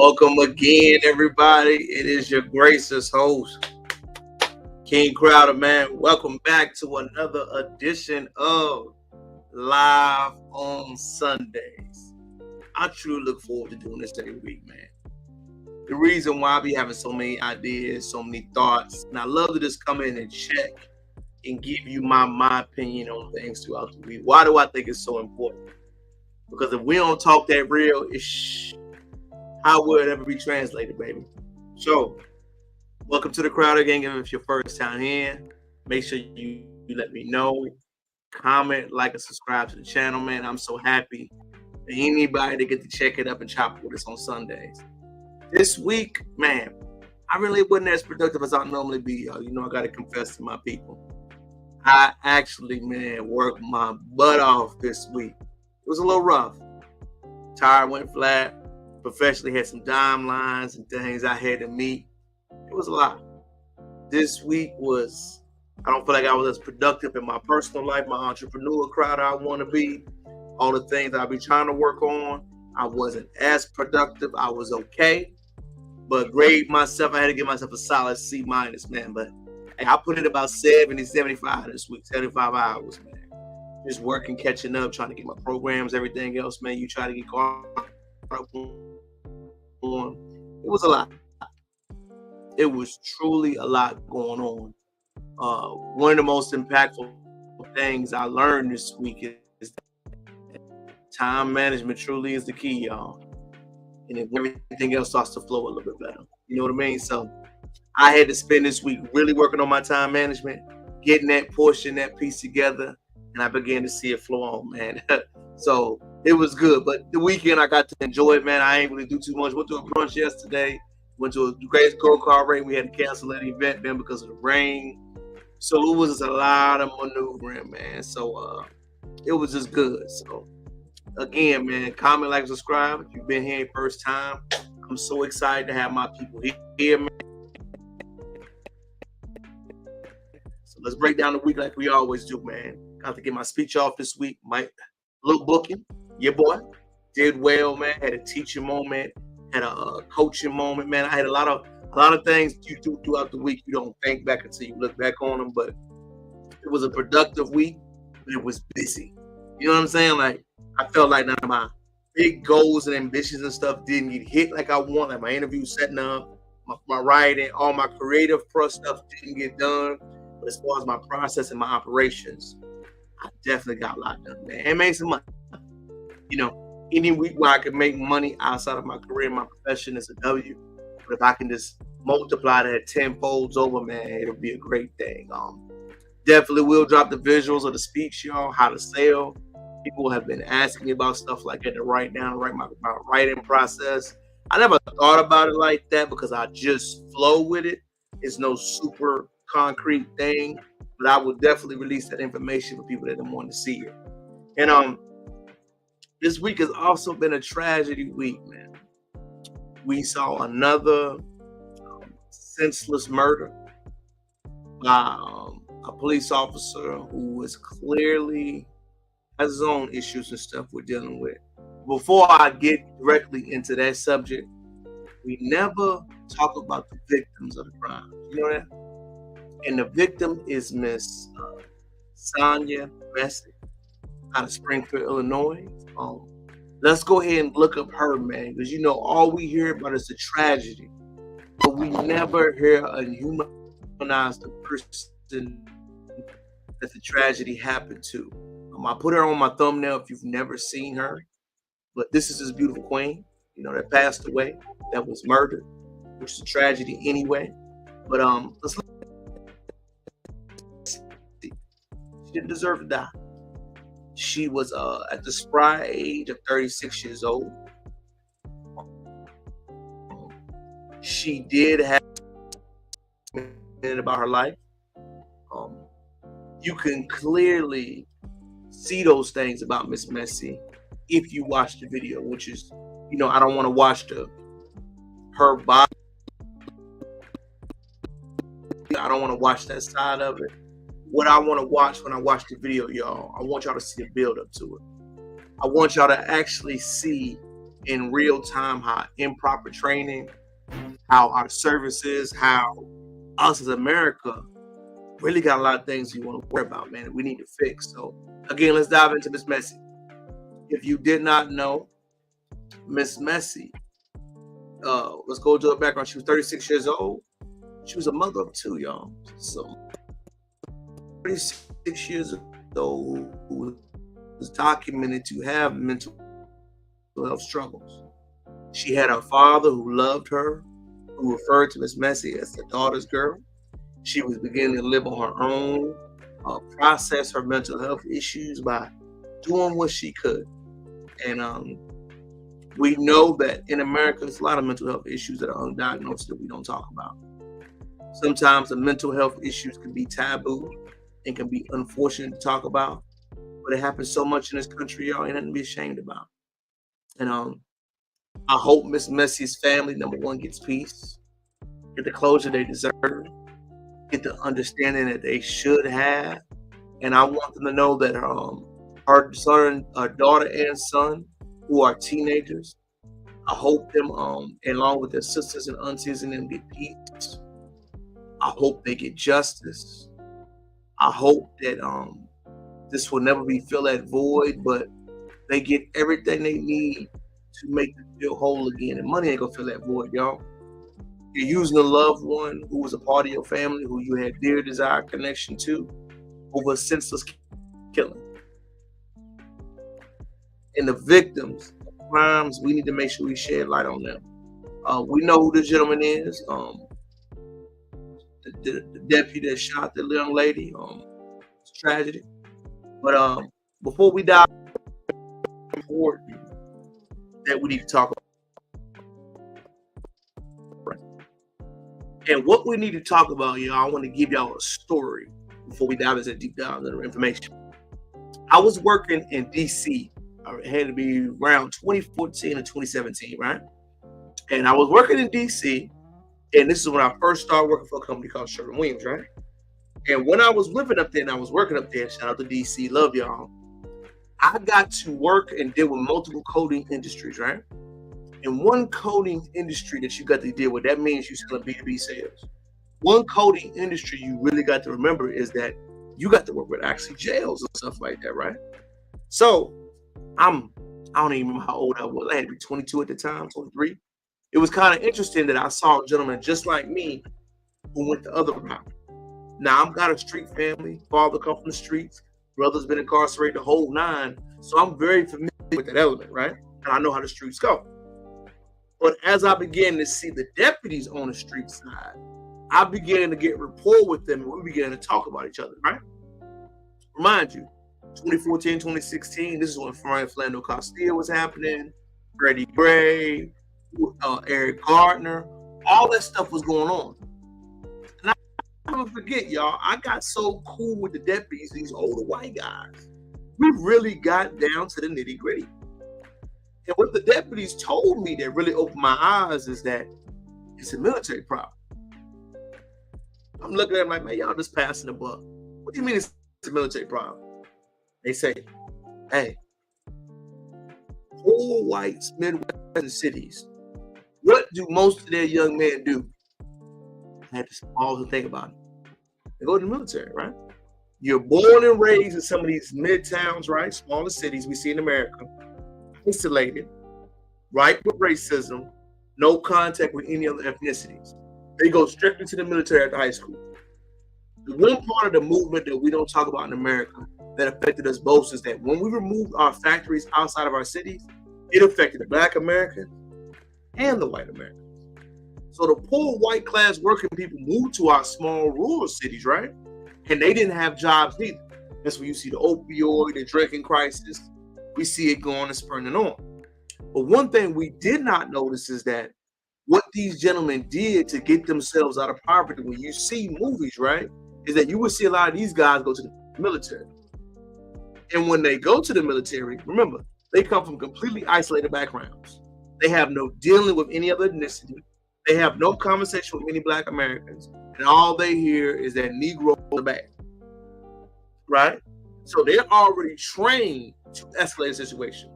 Welcome again, everybody. It is your gracious host, King Crowder, man. Welcome back to another edition of Live on Sundays. I truly look forward to doing this every week, man. The reason why I be having so many ideas, so many thoughts, and I love to just come in and check and give you my opinion on things throughout the week. Why do I think it's so important? Because if we don't talk that real, how will it ever be translated, baby? So, welcome to the Crowder Gang. If it's your first time here, make sure you let me know. Comment, like, and subscribe to the channel, man. I'm so happy for anybody to get to check it up and chop with us on Sundays. This week, man, I really wasn't as productive as I normally be, y'all. You know, I got to confess to my people. I actually, man, worked my butt off this week. It was a little rough. Tire went flat. Professionally had some timelines and things I had to meet. It was a lot. This week was, I don't feel like I was as productive in my personal life, my entrepreneur crowd I want to be. All the things I be trying to work on, I wasn't as productive. I was okay. But grade myself, I had to give myself a solid C-, man. But hey, I put in about 70, 75 this week, 75 hours, man. Just working, catching up, trying to get my programs, everything else, man. You try to get caught up on. It was a lot. It was truly a lot going on. One of the most impactful things I learned this week is that time management truly is the key, y'all. And if everything else starts to flow a little bit better, you know what I mean? So I had to spend this week really working on my time management, getting that portion, that piece together, and I began to see it flow on, man. So it was good. But the weekend, I got to enjoy it, man. I ain't really do too much. Went to a brunch yesterday. Went to a great go-kart race. We had to cancel that event, man, because of the rain. So it was just a lot of maneuvering, man. So it was just good. So again, man, comment, like, subscribe. If you've been here your first time, I'm so excited to have my people here, man. So let's break down the week like we always do, man. Got to get my speech off this week. My little booking, your boy did well, man. Had a teaching moment, had a coaching moment, man. I had a lot of things you do throughout the week. You don't think back until you look back on them, but it was a productive week. But it was busy. You know what I'm saying? Like, I felt like none of my big goals and ambitions and stuff didn't get hit like I want. Like my interview setting up, my writing, all my creative stuff didn't get done. But as far as my process and my operations, I definitely got a lot done, man, and made some money. You know, any week where I can make money outside of my career, my profession is a W. But if I can just multiply that 10 folds over, man, it'll be a great thing. Definitely will drop the visuals of the speech, y'all, how to sell. People have been asking me about stuff like that to write down, my writing process. I never thought about it like that because I just flow with it. It's no super concrete thing. But I will definitely release that information for people that don't want to see it. And this week has also been a tragedy week, man. We saw another senseless murder by a police officer who was clearly has his own issues and stuff we're dealing with. Before I get directly into that subject, we never talk about the victims of the crime. You know that? And the victim is Miss Sonya MESSAY out of Springfield, Illinois. Let's go ahead and look up her, man, because you know all we hear about is the tragedy, but we never hear a humanized person that the tragedy happened to. I put her on my thumbnail if you've never seen her, but this is this beautiful queen, you know, that passed away, that was murdered, which is a tragedy anyway. But let's look. She didn't deserve to die. She was at the spry age of 36 years old. She did have about her life. You can clearly see those things about Miss MESSAY if you watch the video, which is, you know, I don't want to watch her body. I don't want to watch that side of it. What I want to watch when I watch the video, y'all, I want y'all to see the build up to it. I want y'all to actually see in real time how improper training, how our services, how us as America really got a lot of things we want to worry about, man, we need to fix. So again, let's dive into Miss MESSAY. If you did not know, Miss MESSAY, let's go to her background. She was 36 years old. She was a mother of 2, y'all. So 36 years old, who was documented to have mental health struggles. She had a father who loved her, who referred to Miss MESSAY as the daughter's girl. She was beginning to live on her own, process her mental health issues by doing what she could. And we know that in America, there's a lot of mental health issues that are undiagnosed that we don't talk about. Sometimes the mental health issues can be taboo and can be unfortunate to talk about, but it happens so much in this country, y'all, ain't nothing to be ashamed about. And I hope Miss MESSAY's family, number one, gets peace, get the closure they deserve, get the understanding that they should have. And I want them to know that her son, her daughter and son, who are teenagers, I hope them, along with their sisters and aunties and them, get peace. I hope they get justice. I hope that this will never be filled that void, but they get everything they need to make them feel whole again. And money ain't gonna fill that void, y'all. You're using a loved one who was a part of your family, who you had dear desire connection to, over a senseless killing. And the victims of crimes, we need to make sure we shed light on them. We know who the gentleman is. The deputy that shot the young lady. It's a tragedy. But before we dive forward, that we need to talk about. And what we need to talk about, y'all, I want to give y'all a story before we dive into deep down into the information. I was working in DC. It had to be around 2014 or 2017, right? And I was working in DC, and this is when I first started working for a company called Sherwin-Williams, right? And when I was living up there and I was working up there, shout out to DC, love y'all, I got to work and deal with multiple coding industries, right? And one coding industry that you got to deal with, that means you're selling B2B sales. One coding industry you really got to remember is that you got to work with actually jails and stuff like that, right? So I don't even remember how old I was. I had to be 22 at the time, 23. It was kind of interesting that I saw a gentleman just like me who went the other route. Now, I've got a street family. Father come from the streets. Brother's been incarcerated the whole 9. So I'm very familiar with that element, right? And I know how the streets go. But as I began to see the deputies on the street side, I began to get rapport with them, and we began to talk about each other, right? Remind you, 2014, 2016, this is when Frank Flando Castilla was happening, Freddie Gray, Eric Gardner, all that stuff was going on. And I never forget, y'all, I got so cool with the deputies, these older white guys. We really got down to the nitty gritty. And what the deputies told me that really opened my eyes is that it's a military problem. I'm looking at them like, man, y'all just passing the buck. What do you mean it's a military problem? They say, hey, poor whites, Midwestern cities, what do most of their young men do? I had to pause and think about it. They go to the military, right? You're born and raised in some of these mid-towns, right? Smaller cities we see in America, isolated, right, with racism, no contact with any other ethnicities. They go strictly to the military after high school. The one part of the movement that we don't talk about in America that affected us both is that when we removed our factories outside of our cities, it affected the Black Americans and the white Americans. So the poor white class working people moved to our small rural cities, right? And they didn't have jobs either. That's where you see the opioid, the drinking crisis. We see it going and spurning on. But one thing we did not notice is that what these gentlemen did to get themselves out of poverty, when you see movies, right, is that you would see a lot of these guys go to the military. And when they go to the military, remember, they come from completely isolated backgrounds. They have no dealing with any other ethnicity. They have no conversation with any Black Americans. And all they hear is that Negro are bad, right? So they're already trained to escalate a situation.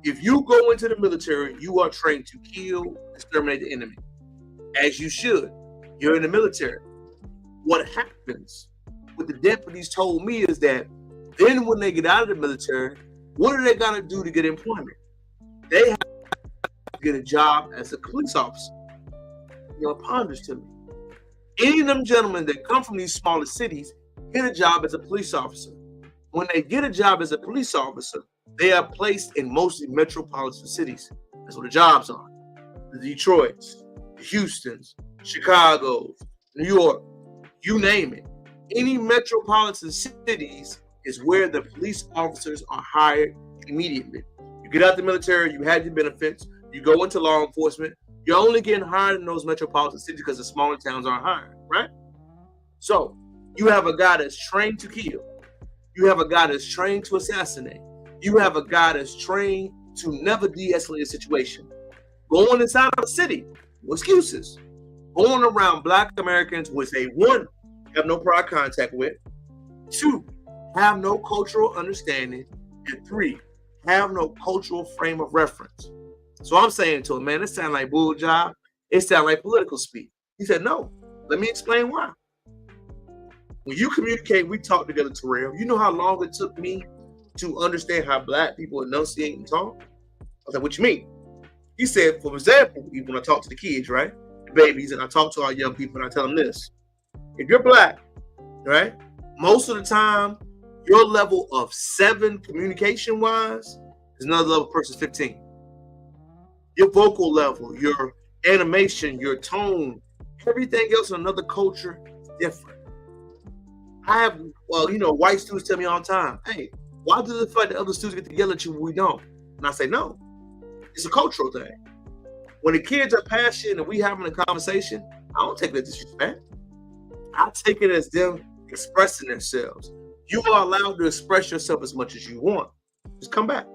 If you go into the military, you are trained to kill, exterminate the enemy, as you should. You're in the military. What happens, what the deputies told me is that then when they get out of the military, what are they going to do to get employment? They have to get a job as a police officer. You know, ponders to me. Any of them gentlemen that come from these smaller cities get a job as a police officer. When they get a job as a police officer, they are placed in mostly metropolitan cities. That's what the jobs are. The Detroits, the Houstons, Chicago's, New York, you name it. Any metropolitan cities is where the police officers are hired immediately. You get out the military, you have your benefits, you go into law enforcement, you're only getting hired in those metropolitan cities because the smaller towns aren't hired, right? So you have a guy that's trained to kill. You have a guy that's trained to assassinate. You have a guy that's trained to never de-escalate a situation. Going inside of a city, no excuses. Going around Black Americans, which they, one, have no prior contact with, two, have no cultural understanding, and three, have no cultural frame of reference. So I'm saying to him, man, it sounds like bull job. It sounds like political speak. He said, no, let me explain why. When you communicate, we talk together, Terrell. You know how long it took me to understand how Black people enunciate and talk? I was like, what you mean? He said, for example, even when I talk to the kids, right? The babies, and I talk to our young people, and I tell them this. If you're Black, right? Most of the time, your level of 7 communication-wise is another level versus 15. Your vocal level, your animation, your tone, everything else in another culture is different. I have, well, you know, white students tell me all the time, hey, why does it feel like the other students get to yell at you when we don't? And I say, no, it's a cultural thing. When the kids are passionate and we having a conversation, I don't take that disrespect. I take it as them expressing themselves. You are allowed to express yourself as much as you want. Just come back.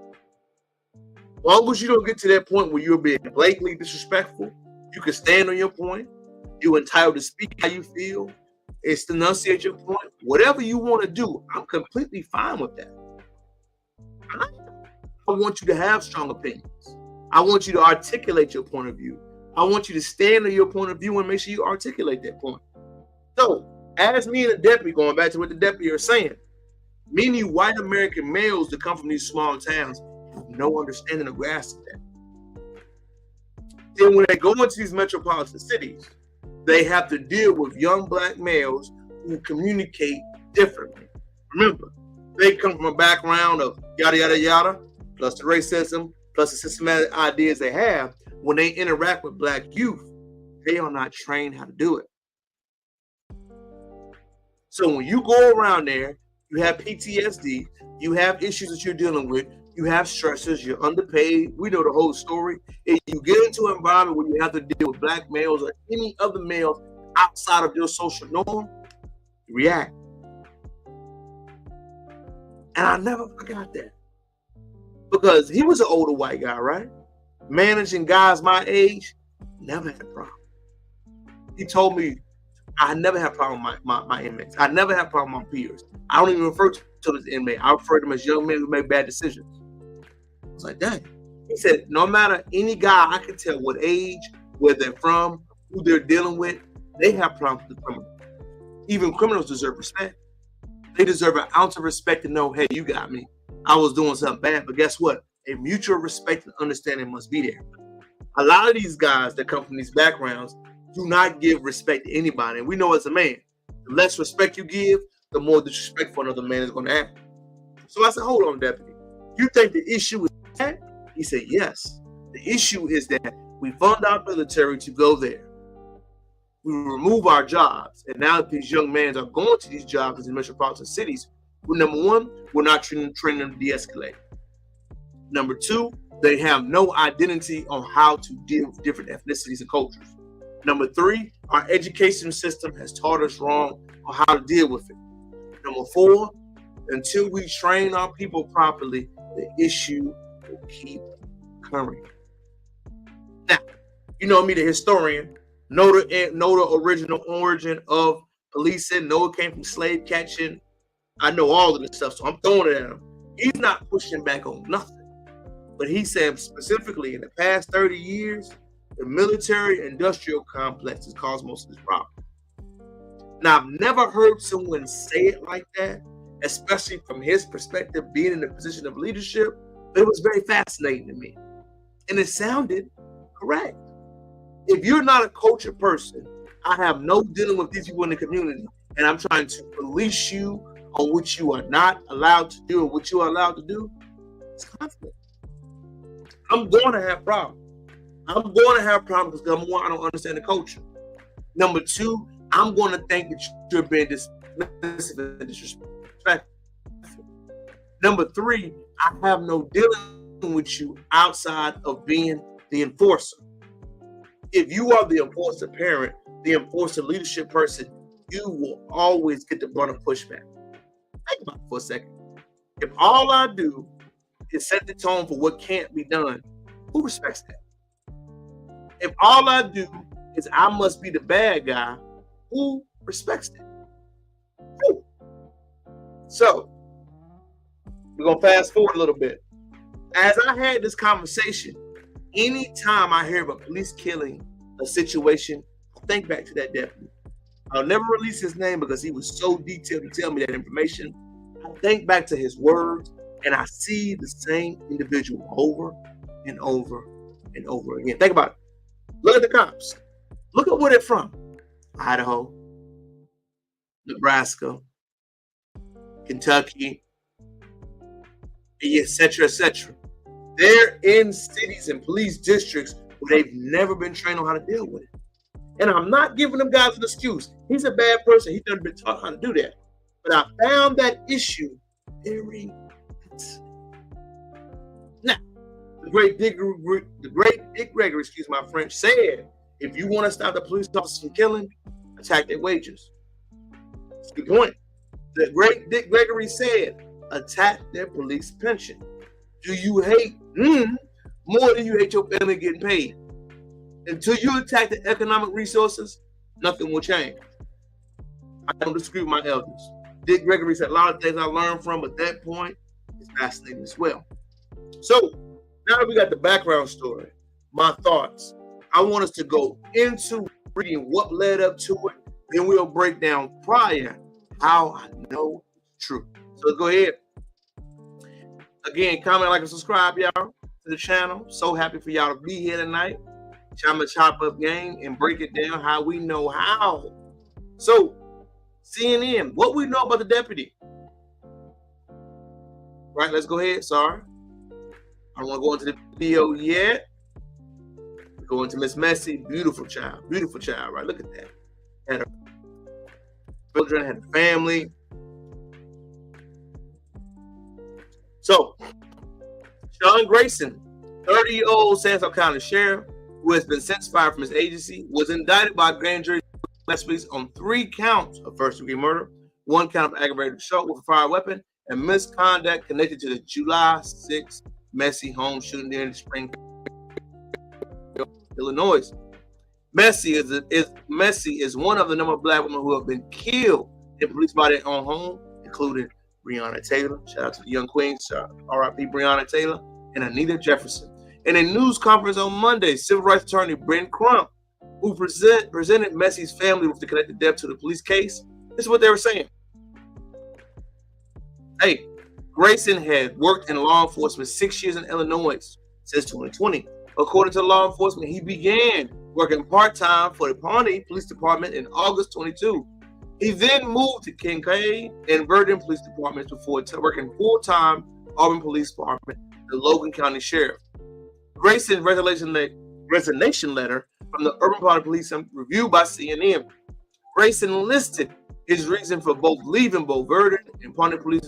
As long as you don't get to that point where you're being blatantly disrespectful, you can stand on your point. You're entitled to speak how you feel. It's to enunciate your point. Whatever you want to do, I'm completely fine with that. I want you to have strong opinions. I want you to articulate your point of view. I want you to stand on your point of view and make sure you articulate that point. So, as me and the deputy, going back to what the deputy are saying, many white American males that come from these small towns have no understanding or grasp of that. Then when they go into these metropolitan cities, they have to deal with young Black males who communicate differently. Remember, they come from a background of yada, yada, yada, plus the racism, plus the systematic ideas they have. When they interact with Black youth, they are not trained how to do it. So when you go around there, you have PTSD, you have issues that you're dealing with, you have stressors, you're underpaid. We know the whole story. If you get into an environment where you have to deal with Black males or any other males outside of your social norm, you react. And I never forgot that. Because he was an older white guy, right? Managing guys my age, never had a problem. He told me, I never had a problem with my inmates. I never had a problem with my peers. I don't even refer to them as inmates. I refer to them as young men who make bad decisions. I was like, dang. He said, no matter any guy, I can tell what age, where they're from, who they're dealing with, they have problems with criminals. Even criminals deserve respect. They deserve an ounce of respect to know, hey, you got me. I was doing something bad, but guess what? A mutual respect and understanding must be there. A lot of these guys that come from these backgrounds do not give respect to anybody. And we know as a man, the less respect you give, the more disrespectful another man is going to act. So I said, hold on, deputy. You think the issue is that? He said, yes. The issue is that we fund our military to go there. We remove our jobs. And now that these young men are going to these jobs in metropolitan cities, well, number one, we're not training them to de-escalate. Number two, they have no identity on how to deal with different ethnicities and cultures. Number three, our education system has taught us wrong on how to deal with it. Number four, until we train our people properly, the issue will keep coming. Now, you know me, the historian, know the original origin of policing, know it came from slave catching. I know all of this stuff, so I'm throwing it at him. He's not pushing back on nothing. But he said specifically in the past 30 years, the military-industrial complex has caused most of this problem. Now, I've never heard someone say it like that, especially from his perspective, being in a position of leadership, but it was very fascinating to me. And it sounded correct. If you're not a culture person, I have no dealing with these people in the community, and I'm trying to police you on what you are not allowed to do or what you are allowed to do, it's conflict. I'm going to have problems. I'm going to have problems because, number one, I don't understand the culture. Number two, I'm going to think that you're being dismissive and disrespectful. Number three, I have no dealing with you outside of being the enforcer. If you are the enforcer parent, the enforcer leadership person, you will always get the brunt of pushback. Think about it for a second. If all I do is set the tone for what can't be done, who respects that? If all I do is I must be the bad guy, who respects that? Who? So, we're going to fast forward a little bit. As I had this conversation, anytime I hear of a police killing a situation, I think back to that deputy. I'll never release his name because he was so detailed to tell me that information. I think back to his words, and I see the same individual over and over and over again. Think about it. Look at the cops. Look at where they're from. Idaho, Nebraska, Kentucky, etc., etc. They're in cities and police districts where they've never been trained on how to deal with it. And I'm not giving them guys an excuse. He's a bad person. He's never been taught how to do that. But I found that issue very fascinating. Now, the great Dick Gregory, excuse my French, said, if you want to stop the police officers from killing, attack their wages. That's a good point. The great Dick Gregory said, attack their police pension. Do you hate more than you hate your family getting paid? Until you attack the economic resources, nothing will change. I don't disagree with my elders. Dick Gregory said a lot of things I learned from, but that point is fascinating as well. So now that we got the background story, my thoughts, I want us to go into reading what led up to it. Then we'll break down prior how I know it's true. So let's go ahead. Again, comment, like, and subscribe, y'all, to the channel. So happy for y'all to be here tonight. I'm a chop up game and break it down how we know how. So, CNN, what we know about the deputy. Right, let's go ahead. Sorry. I don't want to go into the video yet. We're going to Miss MESSAY. Beautiful child, right? Look at that. Had her children, had a family. So, Sean Grayson, 30-year-old San Antonio County Sheriff, who has been since fired from his agency, was indicted by grand jury police on 3 counts of first-degree murder, 1 count of aggravated assault with a fired weapon, and misconduct connected to the July 6th MESSAY home shooting there in Springfield, Illinois. MESSAY is one of the number of Black women who have been killed in police by their own home, including Breonna Taylor, shout out to the young queen, R.I.P. Breonna Taylor, and Anita Jefferson. In a news conference on Monday, civil rights attorney Brent Crump, who presented MESSAY's family with the connected death to the police case, this is what they were saying. Hey, Grayson had worked in law enforcement 6 years in Illinois since 2020. According to law enforcement, he began working part-time for the Pawnee Police Department in August 22. He then moved to Kincaid and Verdun Police Departments before working full-time Auburn Police Department, the Logan County Sheriff. Grayson's resignation letter from the Urban Powder Police reviewed by CNN. Grayson listed his reason for both leaving both Verdun and Pawnee Police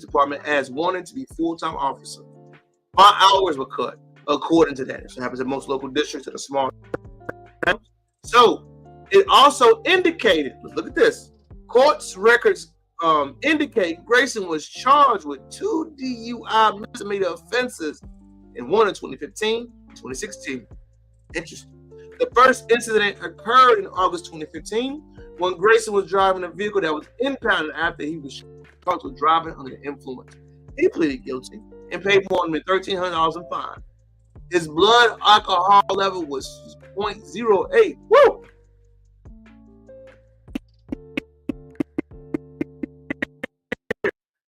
Department as wanting to be full-time officer. My hours were cut, according to that. This happens in most local districts that are small. So it also indicated, look at this, court's records indicate Grayson was charged with 2 DUI misdemeanor offenses in one in 2015 and 2016. Interesting. The first incident occurred in August 2015 when Grayson was driving a vehicle that was impounded after he was charged with driving under the influence. He pleaded guilty and paid more than $1,300 in fine. His blood alcohol level was 0.08. Woo!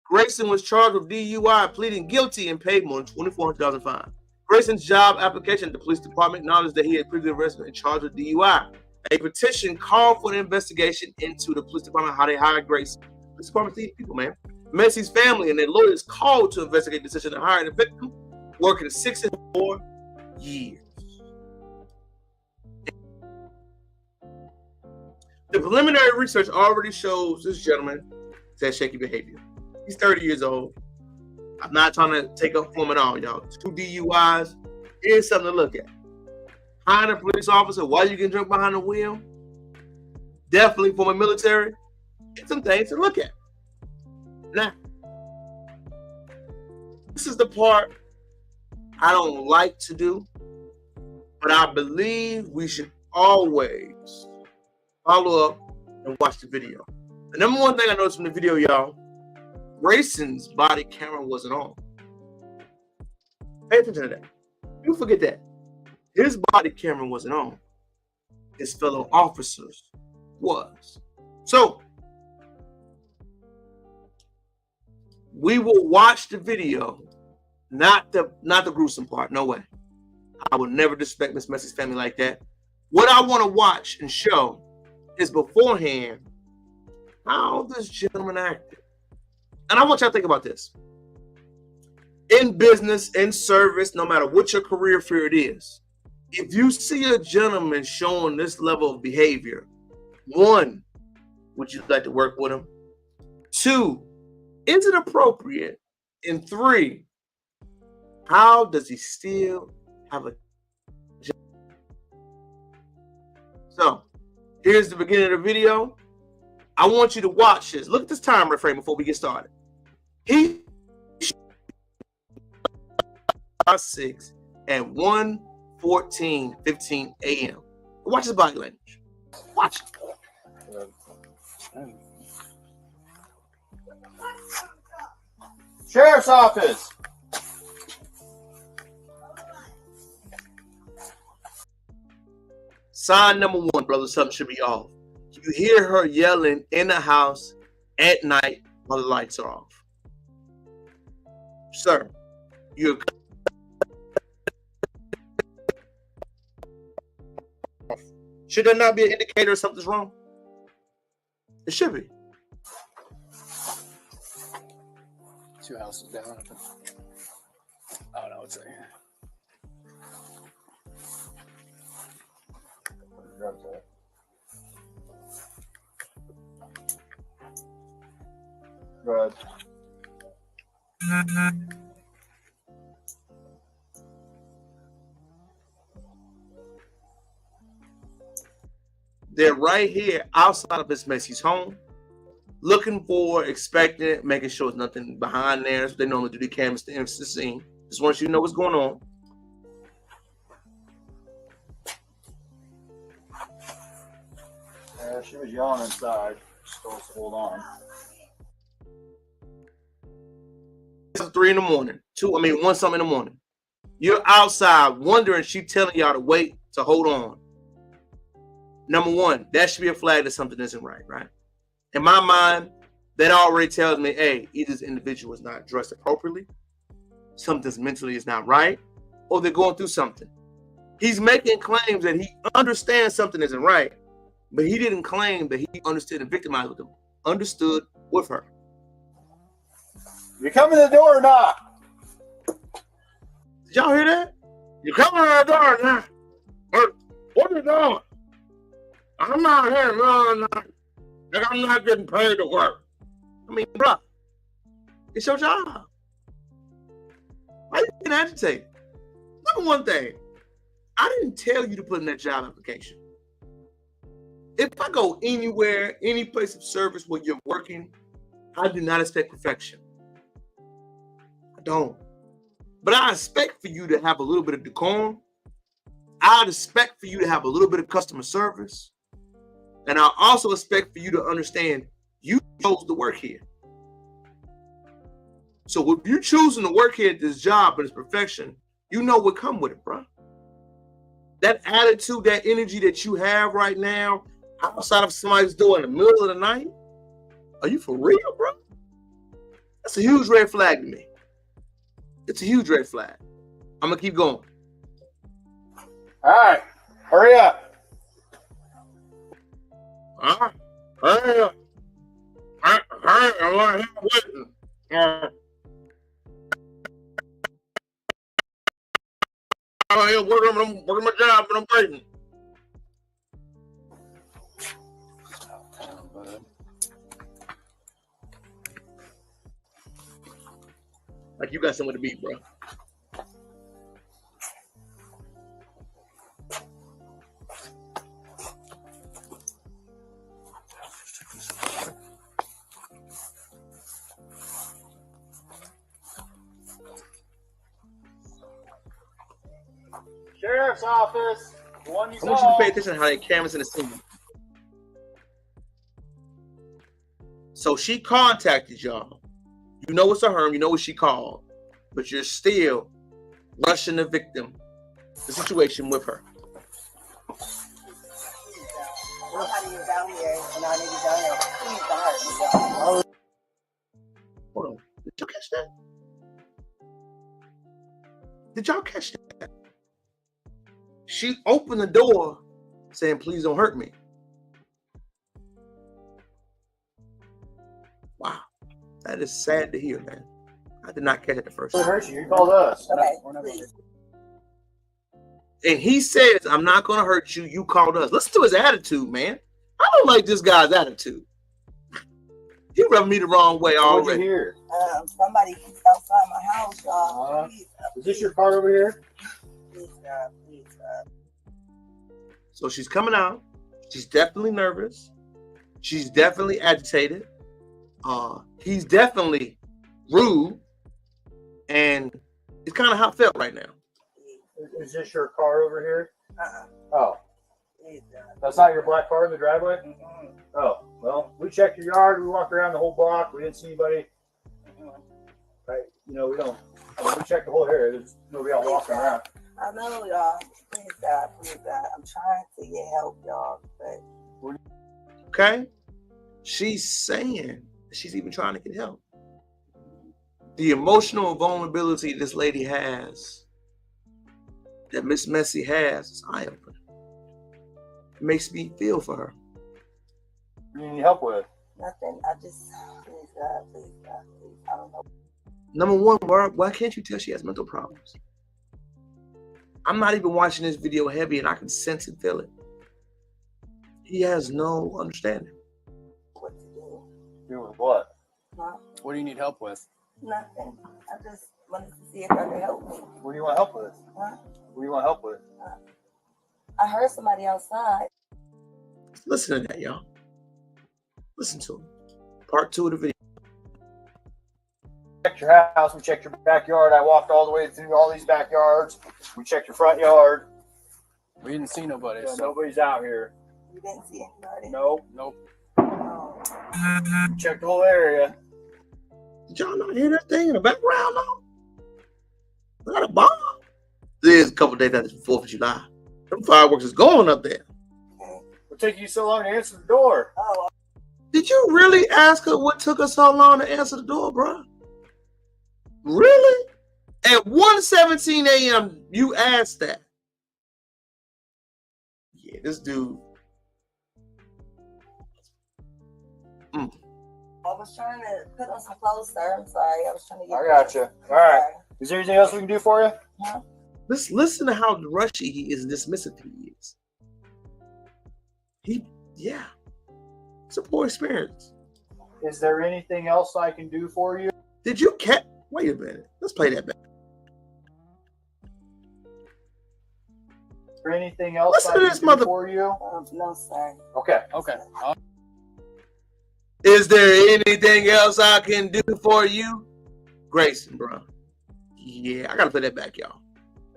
Grayson was charged with DUI, pleading guilty, and paid more than $2,400 in fine. Grayson's job application at the police department acknowledged that he had previously arrested and charged with DUI. A petition called for an investigation into the police department, how they hired Grayson. Police department these people, man. Messay's family and their lawyers called to investigate the decision to hire the victim, working 6 and 4 years. The preliminary research already shows this gentleman has shaky behavior. He's 30 years old. I'm not trying to take up for him at all, y'all. 2 DUIs. Here's something to look at. Hiring a police officer while you can drink behind the wheel. Definitely for my military. It's some things to look at. Now, this is the part I don't like to do, but I believe we should always follow up and watch the video. The number one thing I noticed from the video, y'all, Grayson's body camera wasn't on. Pay attention to that. You forget that. His body camera wasn't on. His fellow officers was. So, we will watch the video, not the gruesome part. No way. I would never disrespect Miss Messay's family like that. What I want to watch and show is beforehand how this gentleman acted. And I want y'all to think about this. In business, in service, no matter what your career field is, if you see a gentleman showing this level of behavior, 1, would you like to work with him? 2, is it appropriate? And 3, how does he still have a job? So, here's the beginning of the video. I want you to watch this. Look at this time frame before we get started. He 6 at 1:15 a.m. Watch his body language. Watch it. Sheriff's office. Sign number 1, brother, something should be off. You hear her yelling in the house at night while the lights are off. Sir, you're should there not be an indicator something's wrong? It should be. 2 houses down. Oh no, it's right here. Go ahead. They're right here outside of Miss Messy's home, looking for, expecting it, making sure there's nothing behind there. So they normally do the cameras to enter the scene. Just want you to know what's going on. She was yelling inside. Still hold on. It's 3 in the morning. 1 something in the morning. You're outside wondering, she telling y'all to wait, to hold on. Number 1, that should be a flag that something isn't right, right? In my mind, that already tells me, hey, either this individual is not dressed appropriately, something's mentally is not right, or they're going through something. He's making claims that he understands something isn't right, but he didn't claim that he understood and victimized with them. Understood with her. You come in the door or not? Did y'all hear that? You coming in the door or not? What are you doing? I'm not here. No. Like I'm not getting paid to work. I mean, bro, it's your job. Why you getting agitated? Number 1 thing, I didn't tell you to put in that job application. If I go anywhere, any place of service where you're working, I do not expect perfection. I don't. But I expect for you to have a little bit of decorum. I'd expect for you to have a little bit of customer service. And I also expect for you to understand you chose to work here. So if you're choosing to work here at this job and it's perfection, you know what come with it, bro. That attitude, that energy that you have right now outside of somebody's door in the middle of the night, are you for real, bro? That's a huge red flag to me. It's a huge red flag. I'm gonna keep going. All right, hurry up. All right, hurry up. I'm here waiting. I'm here working my job, and I'm waiting. Like you got somewhere to be, bro. Sheriff's office. The one you I want you to pay attention to how they canvas in the scene. So she contacted y'all. You know it's a her, you know what she called, but you're still rushing the victim, the situation with her. Hold on. Did y'all catch that? Did y'all catch that? She opened the door saying, please don't hurt me. Wow. That is sad to hear, man. I did not catch it the first time. hurt you. You called us. Okay. And he says, I'm not going to hurt you. You called us. Listen to his attitude, man. I don't like this guy's attitude. He rubbed me the wrong way already. What'd you hear? Somebody outside my house, y'all. Is this your car over here? Please, God, please, God. So she's coming out. She's definitely nervous. She's definitely agitated. He's definitely rude. And it's kind of how it felt right now. Is this your car over here? Oh. Please, God. That's not your black car in the driveway? Mm-hmm. Oh, well, we checked your yard. We walked around the whole block. We didn't see anybody. Right? You know, we don't. We checked the whole area. There's nobody out walking around. I know, y'all. Please, God, please, God. I'm trying to get help, y'all. But Okay? She's saying she's even trying to get help. The emotional vulnerability this lady has, that Miss Messy has, is eye-opening. It makes me feel for her. What do you need help with? nothing. I just, please, God, please, God, please. I don't know. Number one, why can't you tell she has mental problems? I'm not even watching this video heavy and I can sense and feel it. He has no understanding. What to do? Do with what? Huh? What do you need help with? Nothing. I just wanted to see if y'all could help me. What do you want help with? Huh? What do you want help with? I heard somebody outside. Listen to that, y'all. Listen to him. Part 2 of the video. We checked your house. We checked your backyard. I walked all the way through all these backyards. We checked your front yard. We didn't see nobody. Yeah, So nobody's out here. You didn't see anybody? Nope. nope. Oh. We checked the whole area. Did y'all not hear that thing in the background though? Is that a bomb? There's a couple days after the 4th of July. Them fireworks is going up there. Okay. What took you so long to answer the door? Oh, Did you really ask her what took her so long to answer the door, bro? Really? At 1:17 a.m. you asked that? Yeah, this dude. I was trying to put on some clothes, sir. I'm sorry. I was trying to get. I got you. All right. Is there anything else we can do for you? Huh? Listen to how rushy he is and dismissive he is. Yeah. It's a poor experience. Is there anything else I can do for you? Did you catch? Wait a minute. Let's play that back. Is there anything else Listen I to can this do mother- for you? No, sir. Okay. Okay. Is there anything else I can do for you? Grayson, bro. Yeah, I gotta play that back, y'all.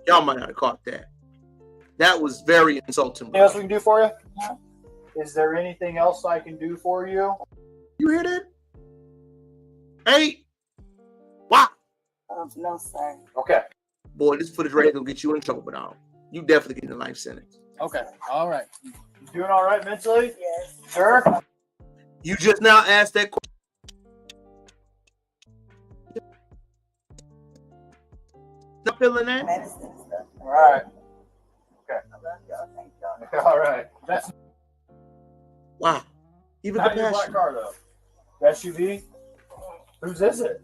Y'all might not have caught that. That was very insulting, Anything else we bro. can do for you? Huh? Is there anything else I can do for you? You hear that? Hey, wow. No, sir. Okay. Boy, this footage right here gonna get you in trouble, dog. You definitely getting a life sentence. Okay. All right. You doing all right mentally? Yes. Sure. You just now asked that question. Not feeling that? Medicine and stuff. All right. I love y'all. Thank y'all. All right. That's Wow. Even not your black compassion. car though. SUV. Whose is it?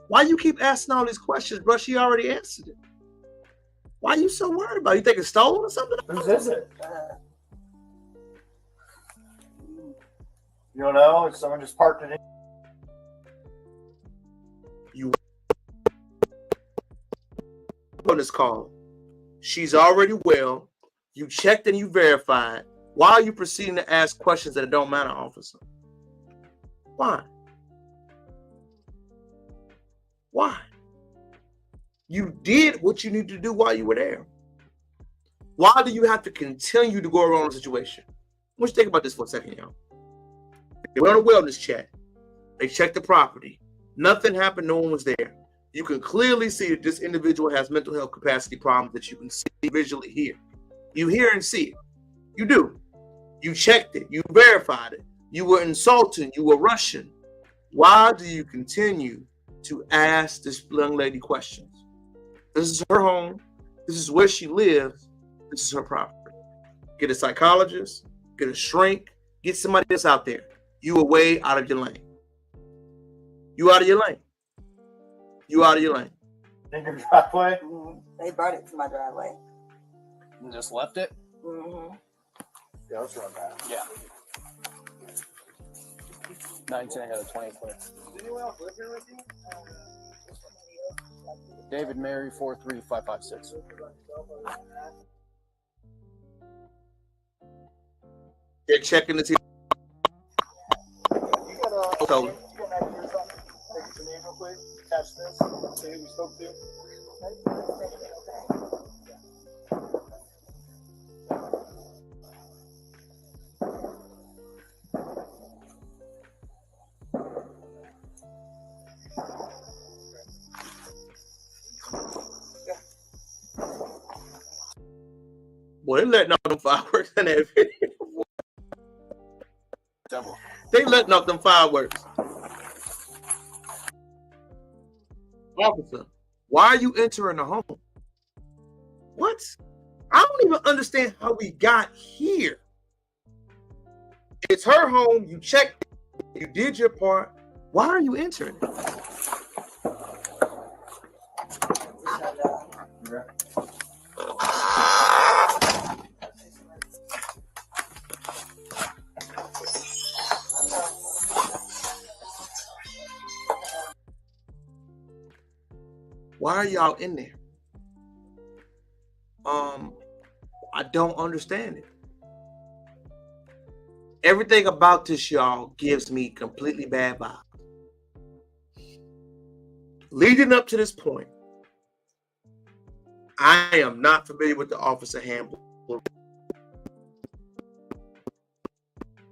Why you keep asking all these questions, bro? She already answered it. Why you so worried about it? You think it's stolen or something? Whose is it? You don't know? Someone just parked it in. You on this call. She's already well. You checked and you verified. Why are you proceeding to ask questions that don't matter, officer? Why? Why? You did what you needed to do while you were there. Why do you have to continue to go around the situation? I want you to think about this for a second, y'all. They went on a wellness check. They checked the property. Nothing happened. No one was there. You can clearly see that this individual has mental health capacity problems that you can see visually here. You hear and see it. You do. You checked it. You verified it. You were insulting. You were rushing. Why do you continue to ask this young lady questions? This is her home. This is where she lives. This is her property. Get a psychologist. Get a shrink. Get somebody else out there. You are way out of your lane. You out of your lane. You out of your lane. In your driveway? They brought it to my driveway. And just left it? Mm-hmm. Yeah, that's not bad. Yeah. 19, I got a 20 clear. Does anyone else live here with you? David Mary 43556. They're checking the TV. You got So, you got an idea or something? Take your name real quick. Catch this. See who we spoke to. boy, they letting off them fireworks in that video. Double. They letting off them fireworks. Officer, why are you entering the home? What? I don't even understand how we got here. It's her home. You checked. You did your part. Why are you entering? Why are y'all in there? I don't understand it. Everything about this, y'all, gives me completely bad vibes. Leading up to this point, I am not familiar with the officer handbook,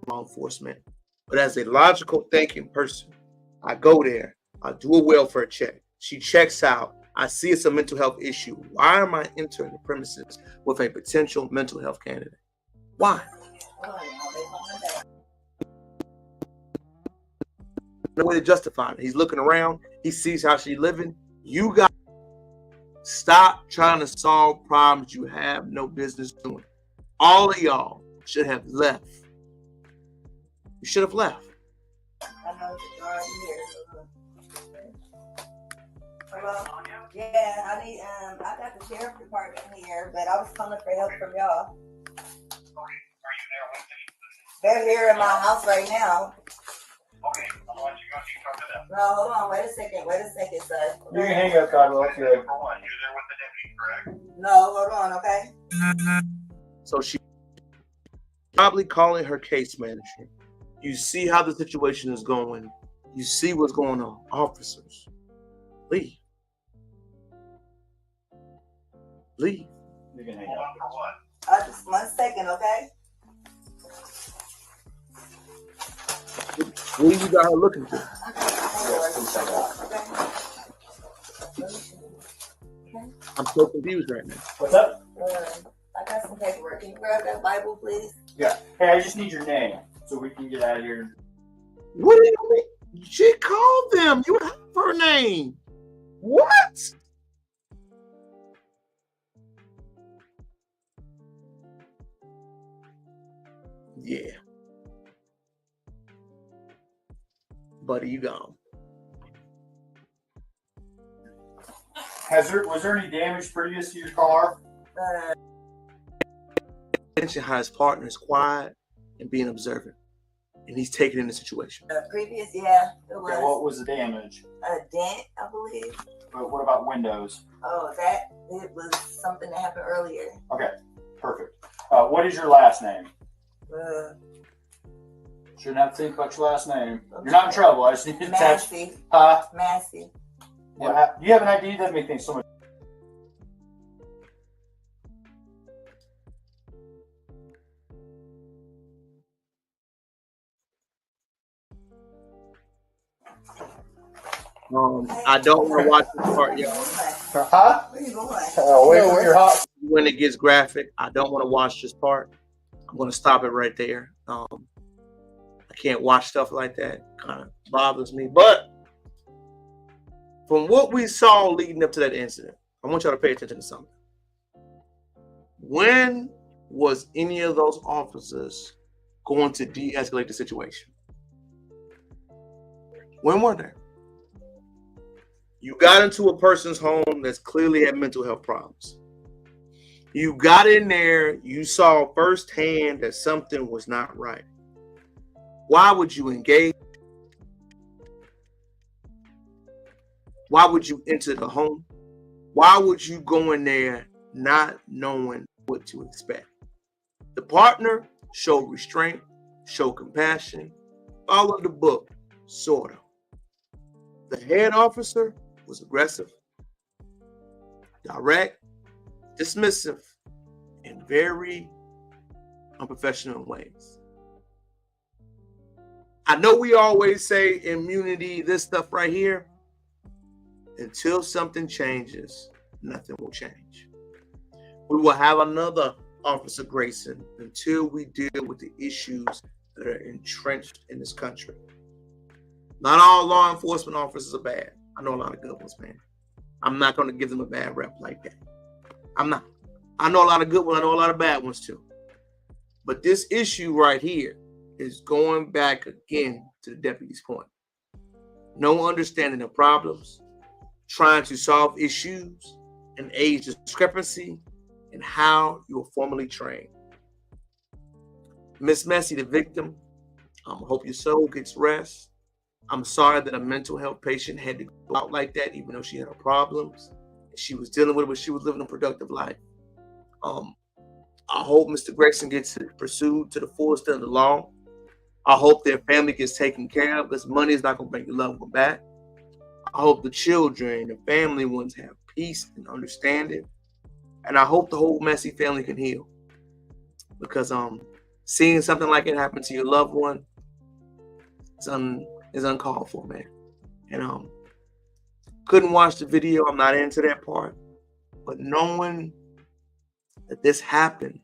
law enforcement, but as a logical thinking person, I go there, I do a welfare check. She checks out. I see it's a mental health issue. Why am I entering the premises with a potential mental health candidate? Why? No way to justify it. He's looking around. He sees how she's living. You got to stop trying to solve problems you have no business doing. All of y'all should have left. You should have left. I know you're right here. Hello? Yeah, I need, I got the sheriff department here, but I was calling for help from y'all. They're here in my house right now. Okay, I'll let you go see talk to them. No, hold on, wait a second, sir. You can hang up, God, okay. For one, you're there with the deputy, correct? No, hold on, okay? So she probably calling her case manager. You see how the situation is going. You see what's going on. Officers, leave. Leave. You can hang Hold up. on for what? Just 1 second, okay? What do you got her looking for? Okay. Okay. I'm so confused right now. What's up? I got some paperwork. Can you grab that Bible, please? Yeah. Hey, I just need your name so we can get out of here. What do you mean? She called them. You have her name. What? Yeah. Buddy, you gone. Was there any damage previous to your car? Mention how his partner is quiet and being observant, and he's taking in the situation. Previous, yeah, it was Okay, what was the damage? a dent, I believe. But what about windows? Oh, it was something that happened earlier. Okay, perfect. What is your last name? Shouldn't have to think about your last name. You're not in trouble. I just need to touch. Massey. Huh? Massey. Do you have an ID? That makes things so much. I don't want to watch this part, y'all. Huh? Where you going? Away from your house. When it gets graphic, I don't want to watch this part. I'm going to stop it right there. I can't watch stuff like that. Kind of bothers me. But from what we saw leading up to that incident, I want y'all to pay attention to something. When was any of those officers going to de-escalate the situation? When were they? You got into a person's home that's clearly had mental health problems. You got in there, you saw firsthand that something was not right. Why would you engage? Why would you enter the home? Why would you go in there not knowing what to expect? The partner showed restraint, showed compassion, followed the book, sort of. The head officer was aggressive, direct, dismissive, and very unprofessional in ways. I know we always say immunity, this stuff right here. Until something changes, nothing will change. We will have another Officer Grayson until we deal with the issues that are entrenched in this country. Not all law enforcement officers are bad. I know a lot of good ones, man. I'm not going to give them a bad rep like that. I'm not. I know a lot of good ones. I know a lot of bad ones too. But this issue right here is going back again to the deputy's point. No understanding of problems, trying to solve issues, and age discrepancy, and how you were formerly trained. Miss Messy, the victim, I hope your soul gets rest. I'm sorry that a mental health patient had to go out like that, even though she had her problems. She was dealing with it, but she was living a productive life. I hope Mr. Gregson gets pursued to the fullest of the law. I hope their family gets taken care of, because money is not going to bring your loved one back. I hope the children, the family ones have peace and understanding. And I hope the whole Messy family can heal. Because seeing something like it happen to your loved one is uncalled for, man. And couldn't watch the video. I'm not into that part. But knowing that this happened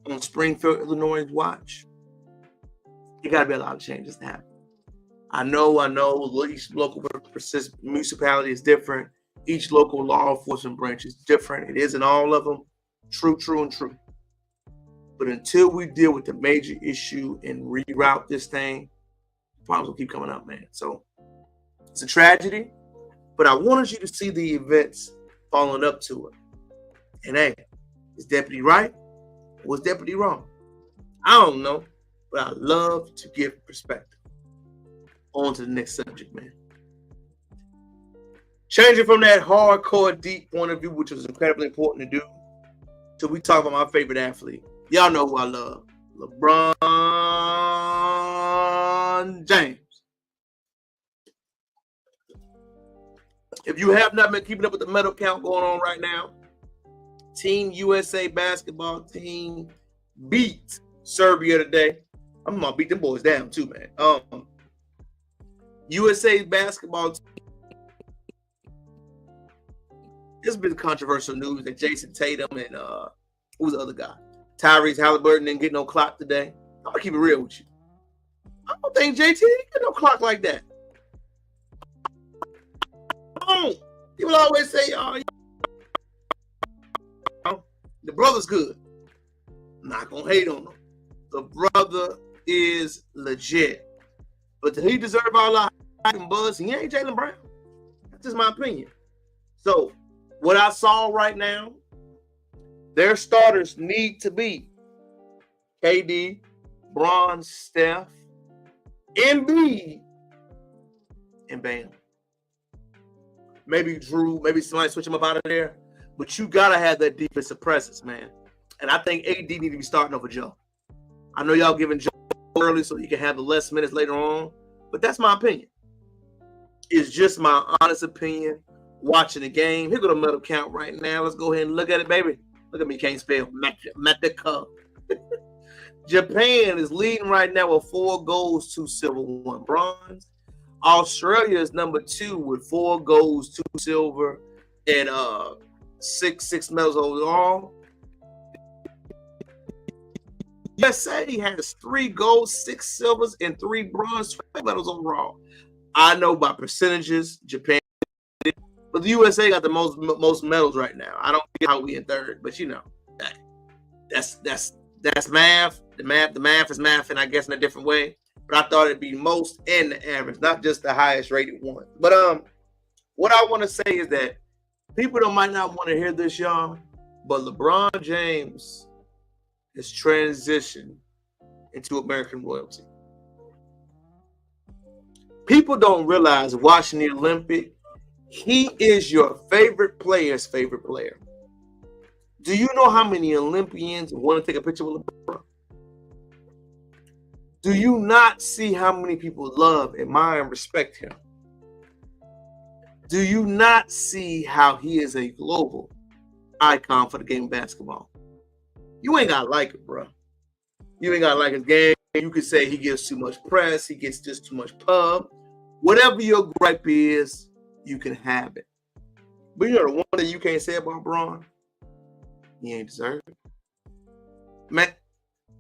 on Springfield, Illinois' watch, there got to be a lot of changes to happen. I know each local municipality is different. Each local law enforcement branch is different. It isn't all of them. True. But until we deal with the major issue and reroute this thing, problems will keep coming up, man. So it's a tragedy, but I wanted you to see the events following up to it. And hey, is deputy right? Or was deputy wrong? I don't know, but I love to give perspective. On to the next subject, man. Changing from that hardcore, deep point of view, which was incredibly important to do, till we talk about my favorite athlete. Y'all know who I love. LeBron James. If you have not been keeping up with the medal count going on right now, Team USA basketball team beat Serbia today. I'm gonna beat them boys down too, man. USA basketball team There's been controversial news that Jason Tatum and who's the other guy? Tyrese Halliburton didn't get no clock today. I'm gonna keep it real with you. I don't think JT didn't get no clock like that. Oh, people always say, "Oh, the brother's good." I'm not gonna hate on him. The brother is legit, but did he deserve all our hype and buzz? He ain't Jaylen Brown. That's just my opinion. So, what I saw right now, their starters need to be KD, Bron, Steph, Embiid, and Bam. Maybe Drew, maybe somebody switch him up out of there. But you got to have that defensive presence, man. And I think AD need to be starting over Joe. I know y'all giving Joe early so you can have the less minutes later on. But that's my opinion. It's just my honest opinion watching the game. Here go the medal count right now. Let's go ahead and look at it, baby. Look at me, can't spell. Matica. Japan is leading right now with 4 golds, 2 silver, 1 bronze. Australia is number 2 with 4 golds, 2 silver, and 6 medals overall. USA has 3 golds, 6 silvers, and 3 bronze, 12 medals overall. I know by percentages, Japan, but the USA got the most medals right now. I don't get how we in 3rd, but you know, that's math. The math is math, and I guess in a different way. But I thought it'd be most and the average, not just the highest rated one. But what I want to say is that people might not want to hear this, y'all, but LeBron James has transitioned into American royalty. People don't realize watching the Olympic, he is your favorite player's favorite player. Do you know how many Olympians want to take a picture with LeBron? Do you not see how many people love, admire, and respect him? Do you not see how he is a global icon for the game of basketball? You ain't got to like it, bro. You ain't got to like his game. You could say he gives too much press. He gets just too much pub. Whatever your gripe is, you can have it. But you know the one that you can't say about Bron? He ain't deserved it. Man,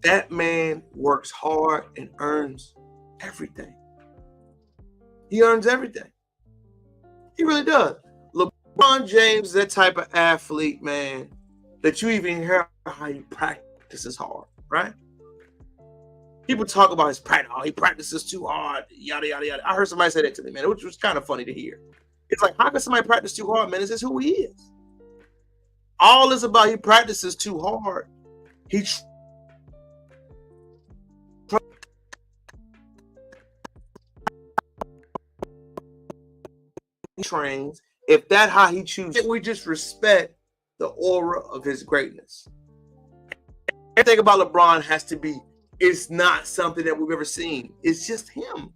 that man works hard and earns everything. He earns everything. He really does. LeBron James is that type of athlete, man, that you even hear how he practices hard, right? People talk about his practice. Oh, he practices too hard, yada, yada, yada. I heard somebody say that to me, man, which was kind of funny to hear. It's like, how can somebody practice too hard, man? This is who he is. All this about he practices too hard. He trains. If that's how he chooses, we just respect the aura of his greatness. Everything about LeBron has to be, it's not something that we've ever seen. It's just him.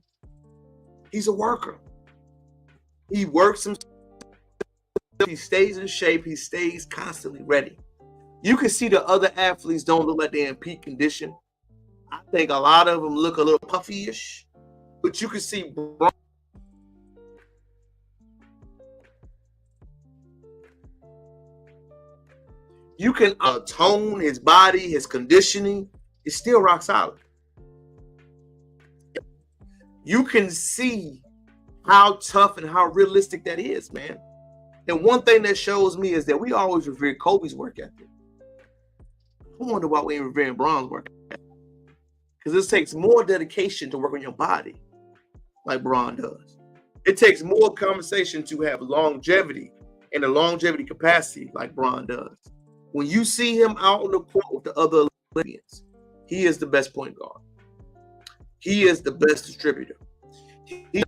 He's a worker. He works himself. He stays in shape. He stays constantly ready. You can see the other athletes don't look like they're in peak condition. I think a lot of them look a little puffy-ish. But you can see Bron. You can tone his body, his conditioning. It's still rock solid. You can see how tough and how realistic that is, man. And one thing that shows me is that we always revere Kobe's work ethic. I wonder why we ain't revering Bron's work ethic. Because this takes more dedication to work on your body like Bron does. It takes more conversation to have longevity and a longevity capacity like Bron does. When you see him out on the court with the other Olympians, he is the best point guard. He is the best distributor. He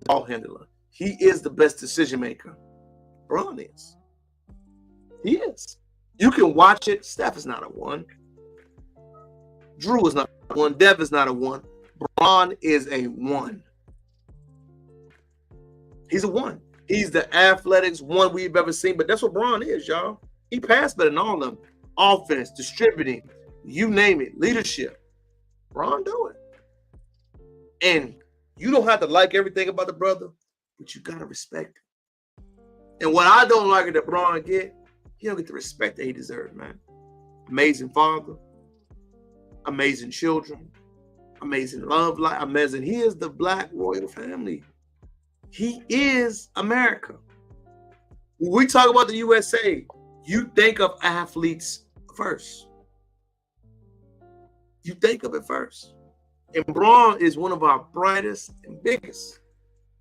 ball handler. He is the best decision maker. Bron is. He is. You can watch it. Steph is not a 1. Drew is not a 1. Dev is not a 1. Bron is a 1. He's a 1. He's the athletics 1 we've ever seen. But that's what Bron is, y'all. He passed better than all of them. Offense, distributing, you name it, leadership. Bron do it. And you don't have to like everything about the brother, but you gotta respect it. And what I don't like that LeBron get, he don't get the respect that he deserves, man. Amazing father, amazing children, amazing love life, amazing. He is the Black royal family. He is America. When we talk about the USA, you think of athletes first. You think of it first. And Braun is one of our brightest and biggest.